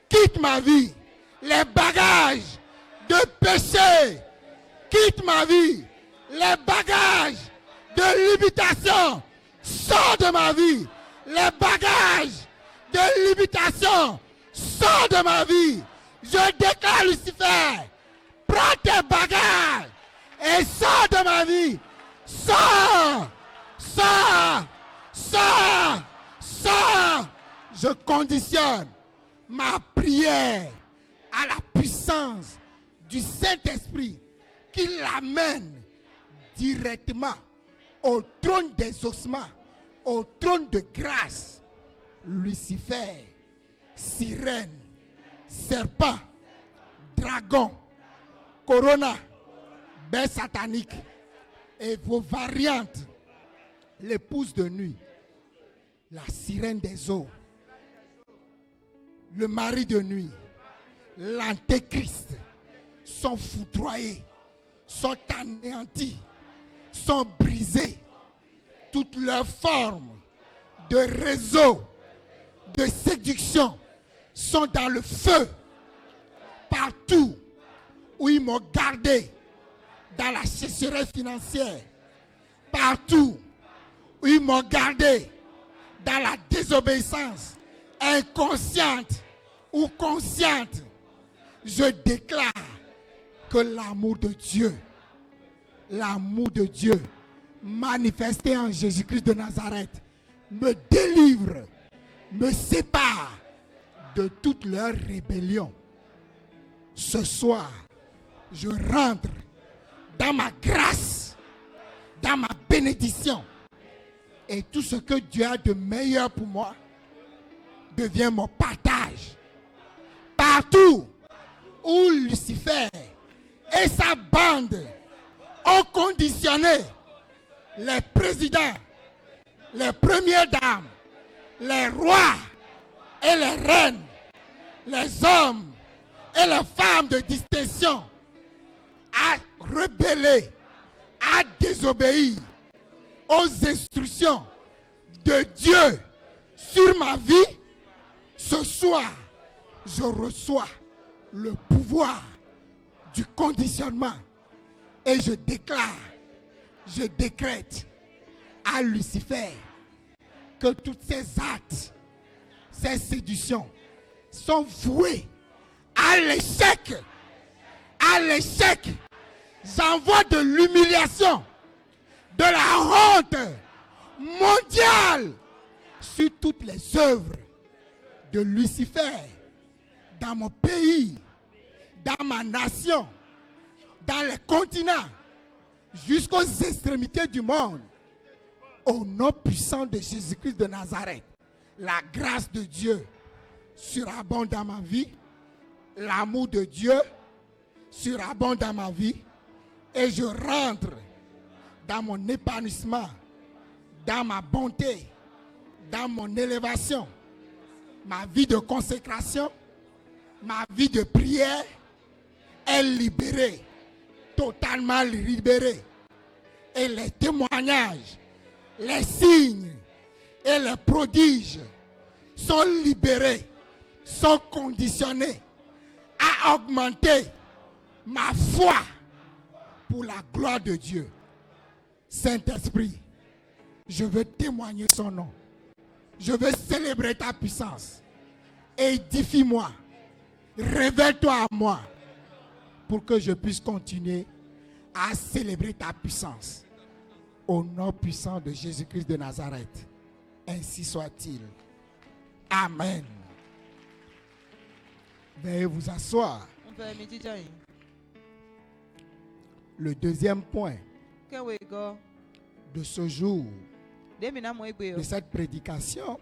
Quitte ma vie. Les bagages de péché. Quitte ma vie. Les bagages de limitation. Sors de ma vie. Les bagages de limitation. Sors de ma vie. Je déclare Lucifer. Prends tes bagages et sors de ma vie. Sors. Sors. Sors. Sors. Je conditionne ma prière à la puissance du Saint-Esprit qui l'amène directement au trône des ossements, au trône de grâce. Lucifer, sirène, serpent, dragon, corona, bête satanique et vos variantes, l'épouse de nuit, la sirène des eaux, le mari de nuit, l'antéchrist, sont foudroyés, sont anéantis, sont brisés. Toutes leurs formes de réseau de séduction sont dans le feu. Partout où ils m'ont gardé dans la sécheresse financière, partout où ils m'ont gardé dans la désobéissance inconsciente ou consciente, je déclare que l'amour de Dieu manifesté en Jésus-Christ de Nazareth me délivre, me sépare de toute leur rébellion. Ce soir, je rentre dans ma grâce, dans ma bénédiction. Et tout ce que Dieu a de meilleur pour moi devient mon partage. Partout où Lucifer et sa bande ont conditionné les présidents, les premières dames, les rois et les reines, les hommes et les femmes de distinction à rebeller, à désobéir aux instructions de Dieu sur ma vie, ce soir, je reçois le pouvoir du conditionnement et je déclare, je décrète à Lucifer que toutes ces actes, ces séductions sont vouées à l'échec. À l'échec. J'envoie de l'humiliation, de la honte mondiale sur toutes les œuvres de Lucifer dans mon pays, dans ma nation, dans les continents, jusqu'aux extrémités du monde. Au nom puissant de Jésus-Christ de Nazareth, la grâce de Dieu surabonde dans ma vie, l'amour de Dieu surabonde dans ma vie, et je rentre dans mon épanouissement, dans ma bonté, dans mon élévation. Ma vie de consécration, ma vie de prière est libérée, totalement libérée. Et les témoignages, les signes et les prodiges sont libérés, sont conditionnés à augmenter ma foi pour la gloire de Dieu. Saint-Esprit, je veux témoigner son nom. Je veux célébrer ta puissance. Édifie-moi. Révèle-toi à moi pour que je puisse continuer à célébrer ta puissance. Au nom puissant de Jésus-Christ de Nazareth. Ainsi soit-il. Amen. Veuillez vous asseoir. Le deuxième point de ce jour, de cette prédication,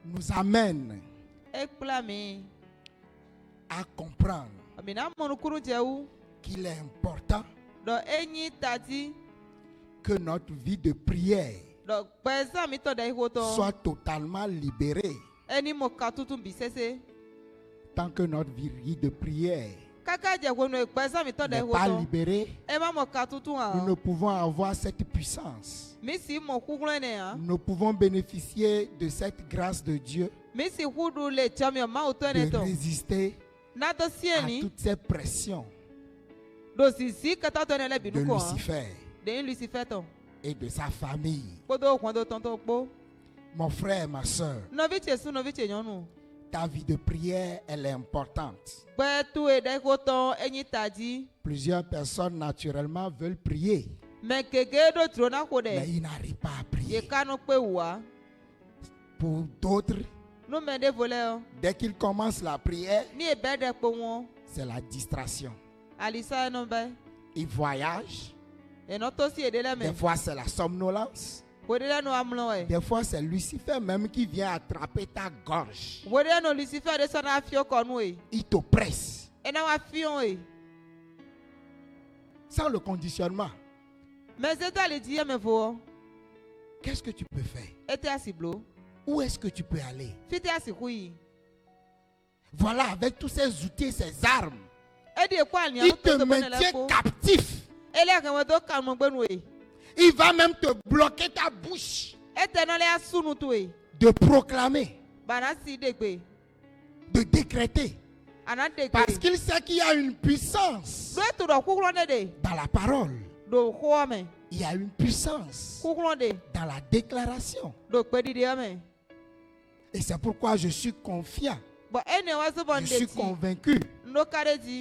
nous amène à comprendre qu'il est important que notre vie de prière soit totalement libérée. Tant que notre vie de prière n'est pas libérée, nous ne pouvons avoir cette puissance. Nous pouvons bénéficier de cette grâce de Dieu de résister à toutes ces pressions de Lucifer et de sa famille. Mon frère, ma soeur, ta vie de prière, elle est importante. Plusieurs personnes naturellement veulent prier, mais ils n'arrivent pas à prier. Pour d'autres, dès qu'ils commencent la prière, c'est la distraction. Ils voyagent. Des fois, c'est la somnolence. Des fois, c'est Lucifer même qui vient attraper ta gorge. Il te presse. Sans le conditionnement, qu'est-ce que tu peux faire? Où est-ce que tu peux aller? Voilà, avec tous ces outils, ces armes, il te maintient captif. Il va même te bloquer ta bouche. de proclamer, de décréter. Parce qu'il sait qu'il y a une puissance dans la parole. Il y a une puissance dans la déclaration. Et c'est pourquoi je suis confiant. Je suis convaincu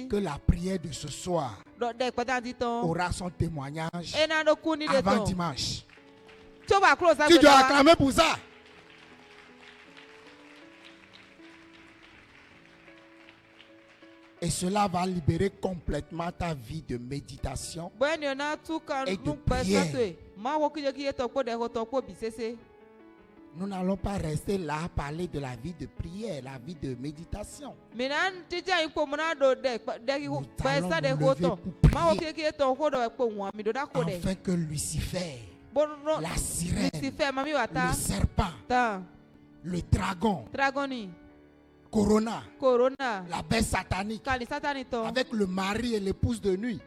que la prière de ce soir aura son témoignage avant dimanche. Tu dois acclamer pour ça. Et cela va libérer complètement ta vie de méditation et de prière. Nous n'allons pas rester là à parler de la vie de prière, la vie de méditation. Nous allons nous lever pour prier afin que Lucifer, la sirène, le serpent, le dragon, Corona, la bête satanique, avec le mari et l'épouse de nuit,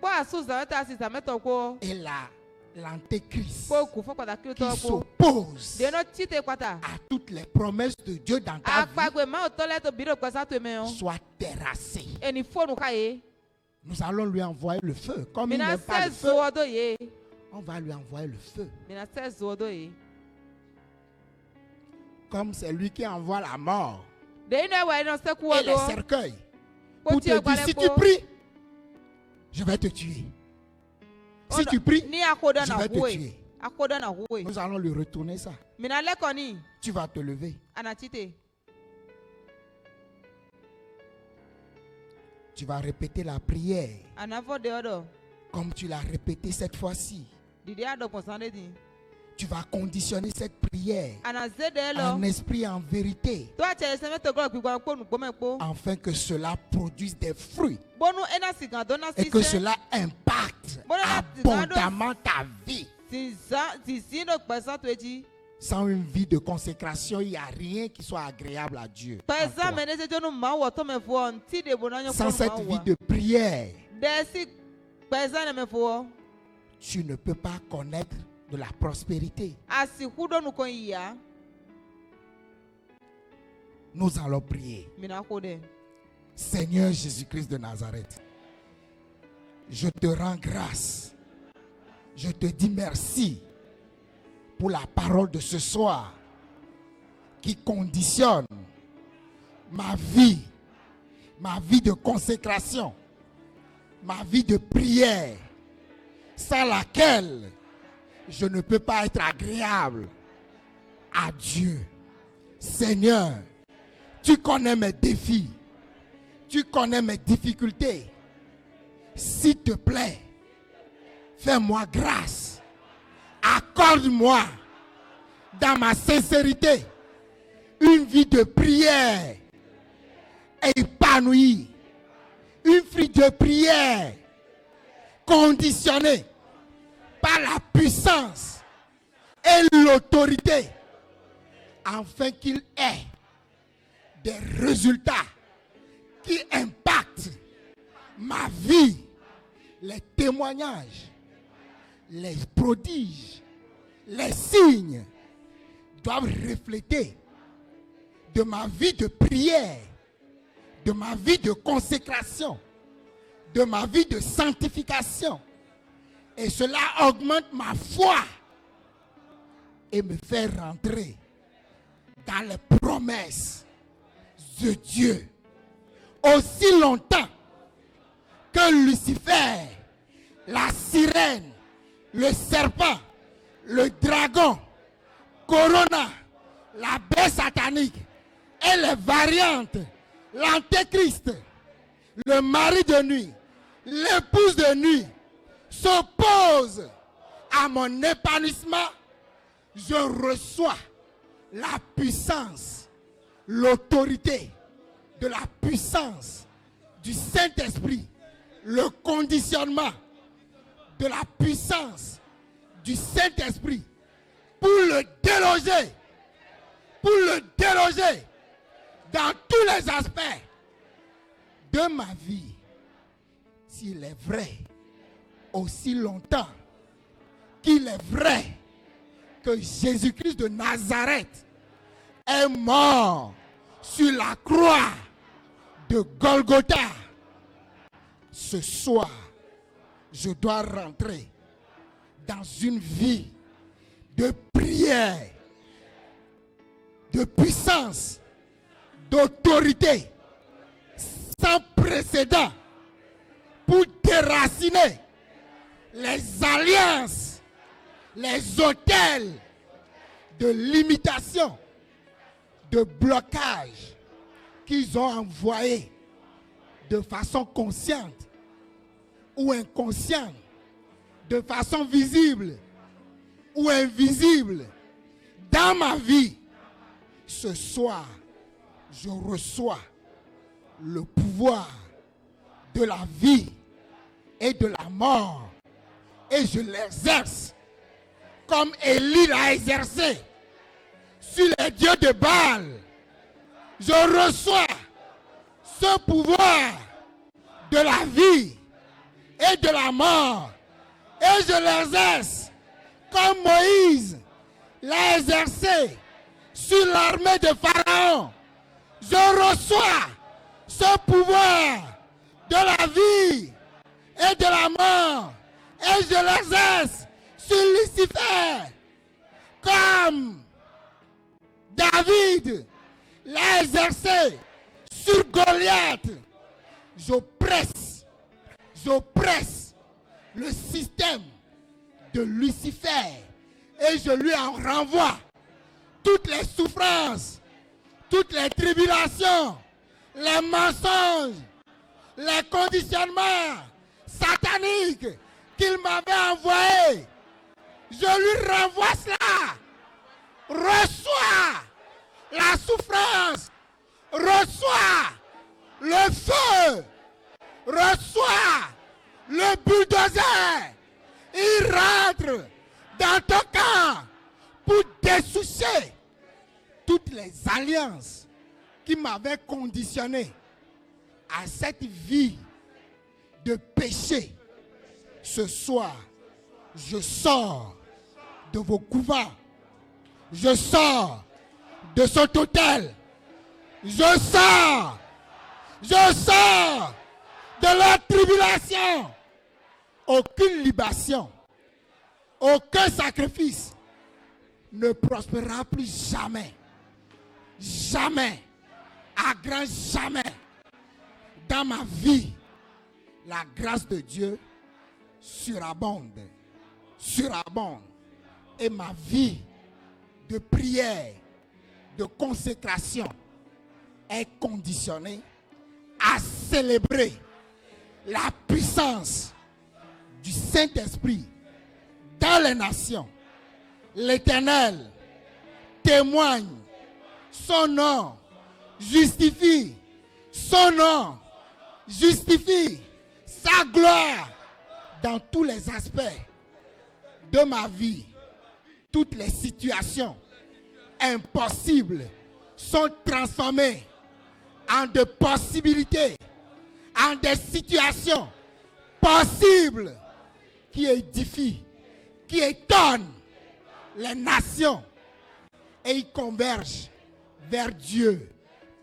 et l'antéchrist qui s'oppose à toutes les promesses de Dieu dans ta vie, soit terrassé. Nous allons lui envoyer le feu. Comme il n'aime pas le feu, on va lui envoyer le feu. Comme c'est lui qui envoie la mort et les cercueils pour te dire, si tu pries, je vais te tuer. Si tu pries, je vais te tuer. Nous allons lui retourner ça. Tu vas te lever. Tu vas répéter la prière comme tu l'as répété cette fois-ci. Tu vas conditionner cette prière en esprit et en vérité, afin que cela produise des fruits et que cela impacte abondamment ta vie. Sans une vie de consécration, il n'y a rien qui soit agréable à Dieu. Sans cette vie de prière, tu ne peux pas connaître de la prospérité. Nous allons prier. Seigneur Jésus-Christ de Nazareth, je te rends grâce. Je te dis merci pour la parole de ce soir qui conditionne ma vie de consécration, ma vie de prière, sans laquelle je ne peux pas être agréable à Dieu. Seigneur, tu connais mes défis, tu connais mes difficultés. S'il te plaît, fais-moi grâce. Accorde-moi, dans ma sincérité, une vie de prière épanouie, une vie de prière conditionnée par la puissance et l'autorité, afin qu'il ait des résultats qui impactent ma vie. Les témoignages, les prodiges, les signes doivent refléter de ma vie de prière, de ma vie de consécration, de ma vie de sanctification. Et cela augmente ma foi et me fait rentrer dans les promesses de Dieu. Aussi longtemps que Lucifer, la sirène, le serpent, le dragon, Corona, la bête satanique et les variantes, l'antéchrist, le mari de nuit, l'épouse de nuit, s'oppose à mon épanouissement, je reçois la puissance, l'autorité de la puissance du Saint-Esprit, le conditionnement de la puissance du Saint-Esprit pour le déloger dans tous les aspects de ma vie. S'il est vrai, aussi longtemps qu'il est vrai que Jésus-Christ de Nazareth est mort sur la croix de Golgotha, ce soir, je dois rentrer dans une vie de prière, de puissance, d'autorité, sans précédent, pour déraciner les alliances, les autels de limitation, de blocage qu'ils ont envoyés de façon consciente ou inconsciente, de façon visible ou invisible dans ma vie. Ce soir, je reçois le pouvoir de la vie et de la mort et je l'exerce comme Élie l'a exercé sur les dieux de Baal. Je reçois ce pouvoir de la vie et de la mort et je l'exerce comme Moïse l'a exercé sur l'armée de Pharaon. Je reçois ce pouvoir de la vie et de la mort et je l'exerce sur Lucifer comme David l'a exercé sur Goliath. J'oppresse le système de Lucifer et je lui en renvoie toutes les souffrances, toutes les tribulations, les mensonges, les conditionnements sataniques qu'il m'avait envoyés. Je lui renvoie cela. Reçois la souffrance, reçois le feu, reçois le bulldozer. Il rentre dans ton camp pour dessoucher toutes les alliances qui m'avaient conditionné à cette vie de péché. Ce soir, je sors de vos couvents. Je sors de cet hôtel. Je sors de la tribulation. Aucune libation, aucun sacrifice ne prospérera plus jamais. Jamais, à grand jamais. Dans ma vie, la grâce de Dieu surabonde. Et ma vie de prière, de consécration est conditionnée à célébrer la puissance du Saint-Esprit dans les nations. L'Éternel témoigne, son nom justifie, son nom justifie sa gloire dans tous les aspects de ma vie. Toutes les situations impossibles sont transformées en de possibilités, en des situations possibles qui édifient, qui étonnent les nations et ils convergent vers Dieu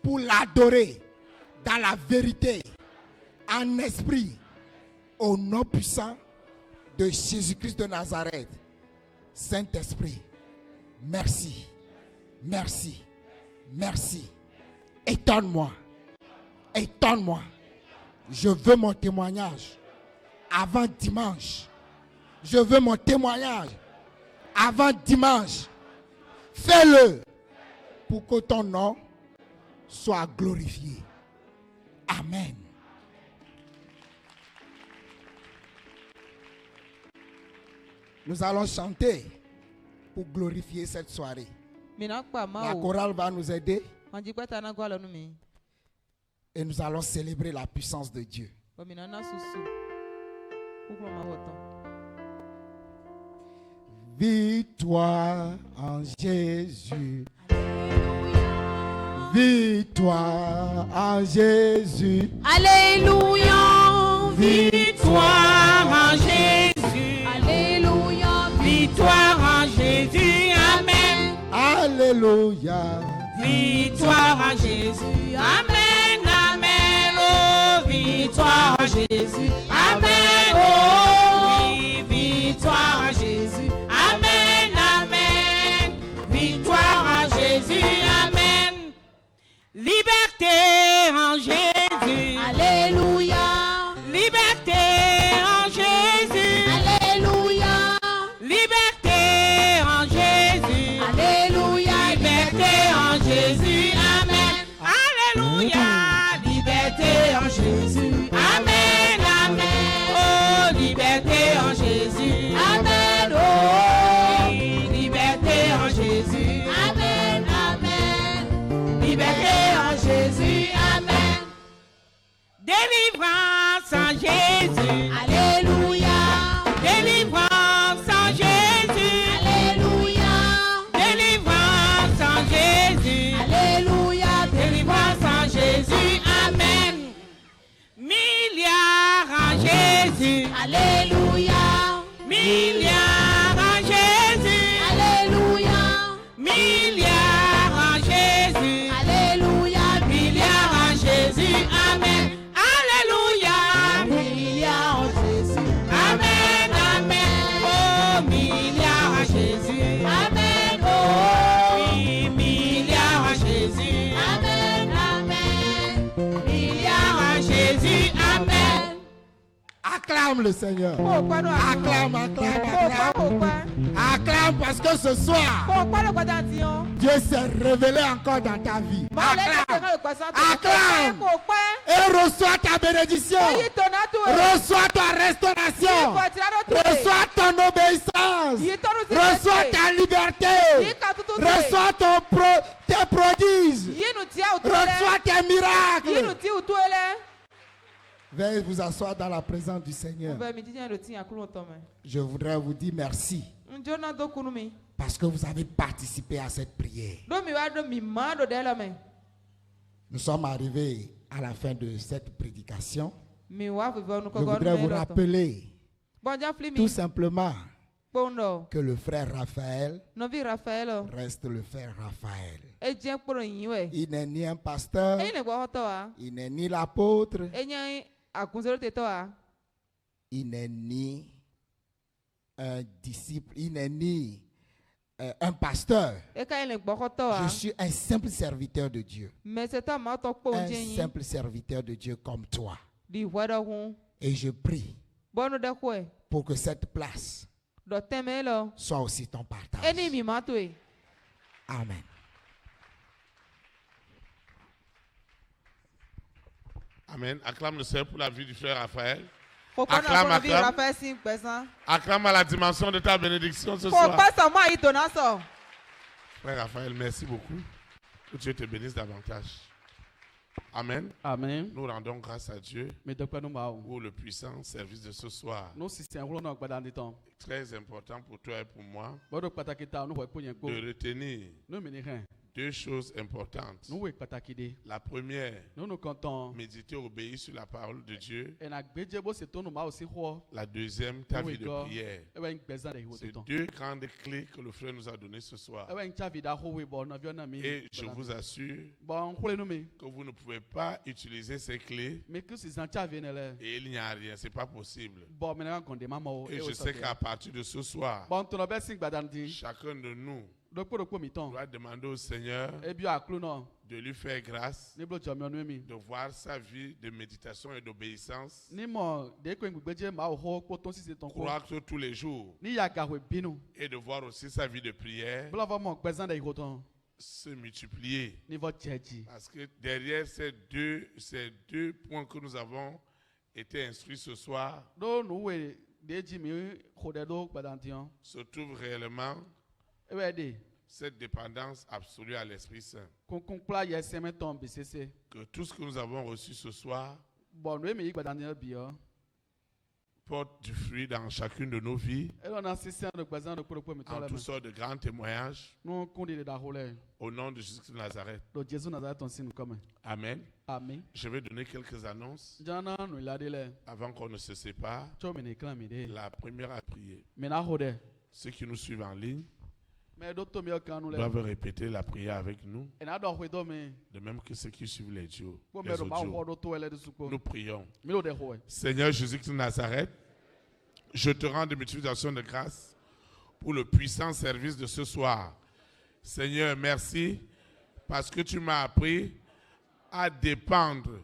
pour l'adorer dans la vérité, en esprit, au nom puissant de Jésus-Christ de Nazareth. Saint-Esprit, merci, merci, merci. Étonne-moi, étonne-moi. Je veux mon témoignage avant dimanche. Je veux mon témoignage avant dimanche. Fais-le pour que ton nom soit glorifié. Amen. Nous allons chanter pour glorifier cette soirée. La chorale va nous aider. Et nous allons célébrer la puissance de Dieu. Victoire en Jésus. Victoire en Jésus. Alléluia. Victoire en Jésus. Alléluia. Victoire en Jésus. Alléluia. Victoire à Jésus. Amen, amen. Oh, victoire à Jésus. Amen. Oh, oui, victoire à Jésus. Amen, amen. Victoire à Jésus. Amen. Liberté en Jésus. Alléluia. Liberté en Jésus. Alléluia. Liberté en Jésus. Alléluia. Liberté en Jésus. Amen. Alléluia. Liberté en Jésus. Amen. Amen. Oh, liberté en Jésus. Amen. Oh, liberté en Jésus. Amen. Amen. Liberté en Jésus. Amen. Délivrance en Jésus. Alléluia. Délivrance en Jésus. Alléluia. Délivrance en Jésus. Alléluia. Délivrance en Jésus. Amen. Milliards en Jésus. Alléluia. Milliards en Jésus. Alléluia. Milliards en Jésus. Alléluia. Milliards en Jésus. Amen. Alléluia. Milliards en Jésus. Amen. Amen. Oh, milliards en Jésus. Amen. Oh, oui, milliards en Jésus. Amen. Amen. Milliards en Jésus. Amen. Acclame le Seigneur. Acclame, acclame, acclame. Acclame parce que ce soir, Dieu s'est révélé encore dans ta vie. Acclame. Acclame. Et reçois ta bénédiction. Reçois ta restauration. Reçois ton obéissance. Reçois ta liberté. Reçois tes prodiges. Reçois tes miracles. Veuillez vous asseoir dans la présence du Seigneur. Je voudrais vous dire merci parce que vous avez participé à cette prière. Nous sommes arrivés à la fin de cette prédication. Je voudrais vous rappeler tout simplement que le frère Raphaël reste le frère Raphaël. Il n'est ni un pasteur, il n'est ni l'apôtre, il n'est ni un disciple, il n'est ni un pasteur. Je suis un simple serviteur de Dieu. Un simple serviteur de Dieu comme toi. Et je prie pour que cette place soit aussi ton partage. Amen. Amen. Acclame le Seigneur pour la vie du frère Raphaël. Acclame, acclame. Acclame à la dimension de ta bénédiction ce soir. Frère Raphaël, merci beaucoup. Que Dieu te bénisse davantage. Amen. Amen. Nous rendons grâce à Dieu pour le puissant service de ce soir. Très important pour toi et pour moi de retenir deux choses importantes. La première, méditer, obéir sur la parole de Dieu. La deuxième, ta vie de prière. C'est deux grandes clés que le frère nous a données ce soir. Et je vous assure que vous ne pouvez pas utiliser ces clés et il n'y a rien, c'est pas possible. Et je sais qu'à partir de ce soir, chacun de nous doit demander au Seigneur de lui faire grâce, de voir sa vie de méditation et d'obéissance, croire tous les jours, et de voir aussi sa vie de prière se multiplier. Parce que derrière ces deux points que nous avons été instruits ce soir, se trouve réellement cette dépendance absolue à l'Esprit Saint. Que tout ce que nous avons reçu ce soir porte du fruit dans chacune de nos vies, en toutes sortes de grands témoignages, au nom de Jésus de Nazareth. Amen. Amen. Je vais donner quelques annonces avant qu'on ne se sépare. La première à prier. Ceux qui nous suivent en ligne, doivent répéter la prière avec nous. De même que ceux qui suivent les audios. Nous prions. Seigneur Jésus-Christ de Nazareth, je te rends de multiplication de grâce pour le puissant service de ce soir. Seigneur, merci parce que tu m'as appris à dépendre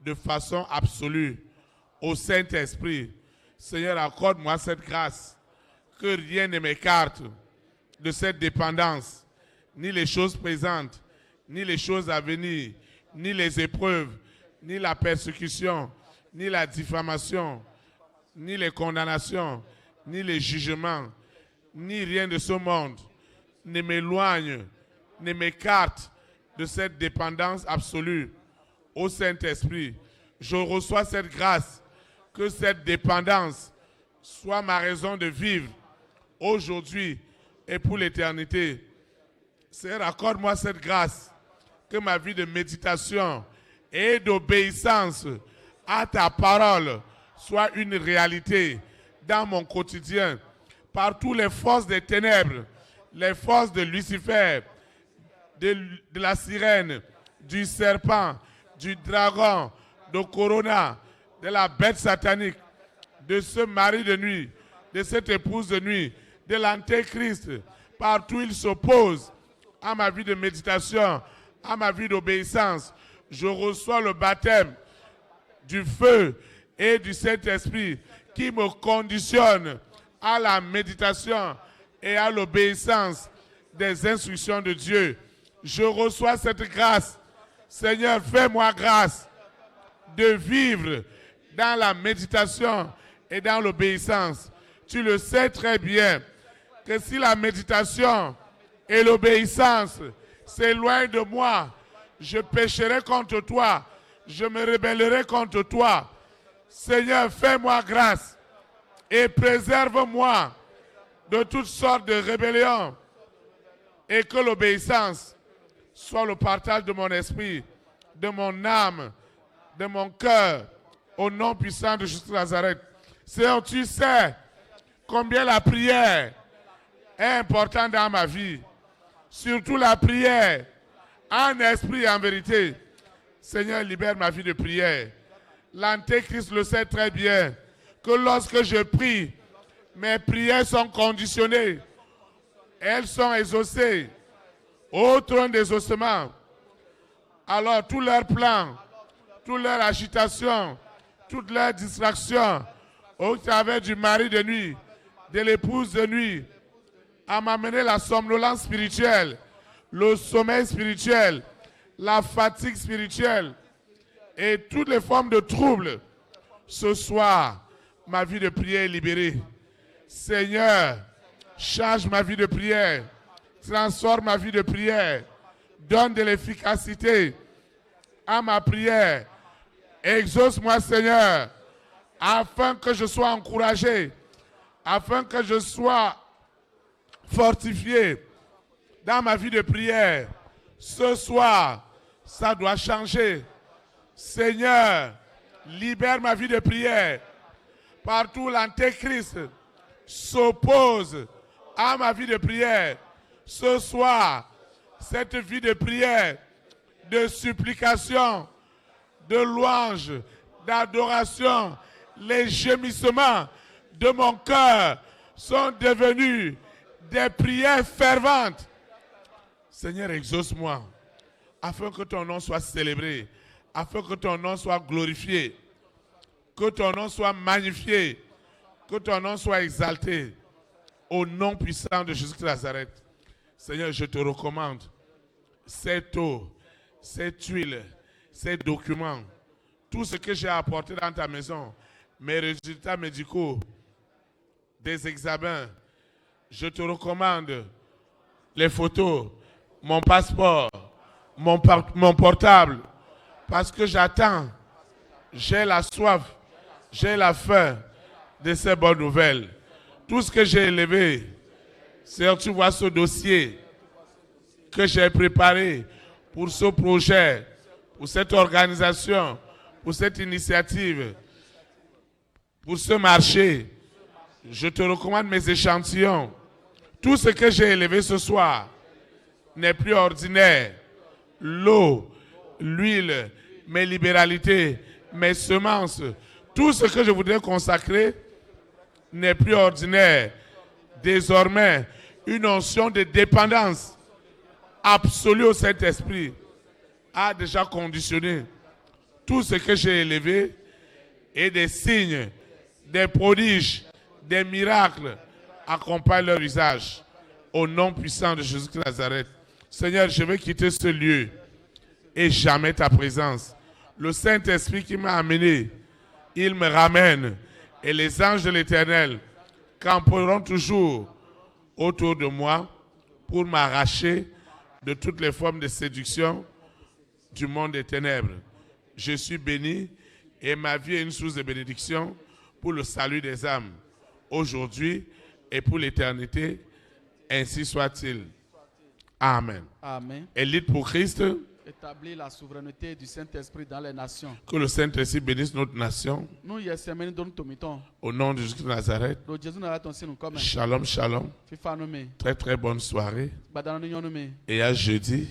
de façon absolue au Saint-Esprit. Seigneur, accorde-moi cette grâce, que rien ne m'écarte de cette dépendance, ni les choses présentes, ni les choses à venir, ni les épreuves, ni la persécution, ni la diffamation, ni les condamnations, ni les jugements, ni rien de ce monde ne m'éloigne, ne m'écarte de cette dépendance absolue au Saint-Esprit. Je reçois cette grâce, que cette dépendance soit ma raison de vivre aujourd'hui et pour l'éternité. Seigneur, accorde-moi cette grâce, que ma vie de méditation et d'obéissance à ta parole soit une réalité dans mon quotidien, par toutes les forces des ténèbres, les forces de Lucifer, de la sirène, du serpent, du dragon, de Corona, de la bête satanique, de ce mari de nuit, de cette épouse de nuit, de l'antéchrist. Partout il s'oppose à ma vie de méditation, à ma vie d'obéissance. Je reçois le baptême du feu et du Saint-Esprit qui me conditionne à la méditation et à l'obéissance des instructions de Dieu. Je reçois cette grâce. Seigneur, fais-moi grâce de vivre dans la méditation et dans l'obéissance. Tu le sais très bien que si la méditation et l'obéissance s'éloignent de moi, je pécherai contre toi, je me rébellerai contre toi. Seigneur, fais-moi grâce et préserve-moi de toutes sortes de rébellions et que l'obéissance soit le partage de mon esprit, de mon âme, de mon cœur, au nom puissant de Jésus de Nazareth. Seigneur, tu sais combien la prière est importante dans ma vie, surtout la prière en esprit et en vérité. Seigneur, libère ma vie de prière. L'antéchrist le sait très bien, que lorsque je prie, mes prières sont conditionnées. Elles sont exaucées au trône des ossements. Alors tous leurs plans, toute leur agitation, toute leur distraction au travers du mari de nuit, de l'épouse de nuit, à m'amener la somnolence spirituelle, le sommeil spirituel, la fatigue spirituelle et toutes les formes de troubles. Ce soir, ma vie de prière est libérée. Seigneur, change ma vie de prière, transforme ma vie de prière, donne de l'efficacité à ma prière. Exauce-moi, Seigneur, afin que je sois encouragé, afin que je sois fortifié dans ma vie de prière. Ce soir, ça doit changer. Seigneur, libère ma vie de prière. Partout l'antéchrist s'oppose à ma vie de prière. Ce soir, cette vie de prière, de supplication, de louange, d'adoration, les gémissements de mon cœur sont devenus des prières ferventes. Seigneur, exauce-moi, afin que ton nom soit célébré, afin que ton nom soit glorifié, que ton nom soit magnifié, que ton nom soit exalté, au nom puissant de Jésus de Nazareth. Seigneur, je te recommande cette eau, cette huile, ces documents, tout ce que j'ai apporté dans ta maison, mes résultats médicaux, des examens. Je te recommande les photos, mon passeport, mon portable, parce que j'attends, j'ai la soif, j'ai la faim de ces bonnes nouvelles. Tout ce que j'ai élevé, Seigneur, tu vois ce dossier que j'ai préparé pour ce projet, pour cette organisation, pour cette initiative, pour ce marché. Je te recommande mes échantillons. Tout ce que j'ai élevé ce soir n'est plus ordinaire. L'eau, l'huile, mes libéralités, mes semences, tout ce que je voudrais consacrer n'est plus ordinaire. Désormais, une onction de dépendance absolue au Saint-Esprit a déjà conditionné tout ce que j'ai élevé, et des signes, des prodiges, des miracles accompagnent leur usage. Au nom puissant de Jésus-Christ de Nazareth. Seigneur, je vais quitter ce lieu et jamais ta présence. Le Saint-Esprit qui m'a amené, il me ramène. Et les anges de l'Éternel camperont toujours autour de moi pour m'arracher de toutes les formes de séduction du monde des ténèbres. Je suis béni et ma vie est une source de bénédiction pour le salut des âmes, aujourd'hui et pour l'éternité. Ainsi soit-il. Amen. Amen. Élite pour Christ. Établir la souveraineté du Saint-Esprit dans les nations. Que le Saint-Esprit bénisse notre nation. Au nom de Jésus de Nazareth. Shalom, shalom. Très très bonne soirée. Et à jeudi.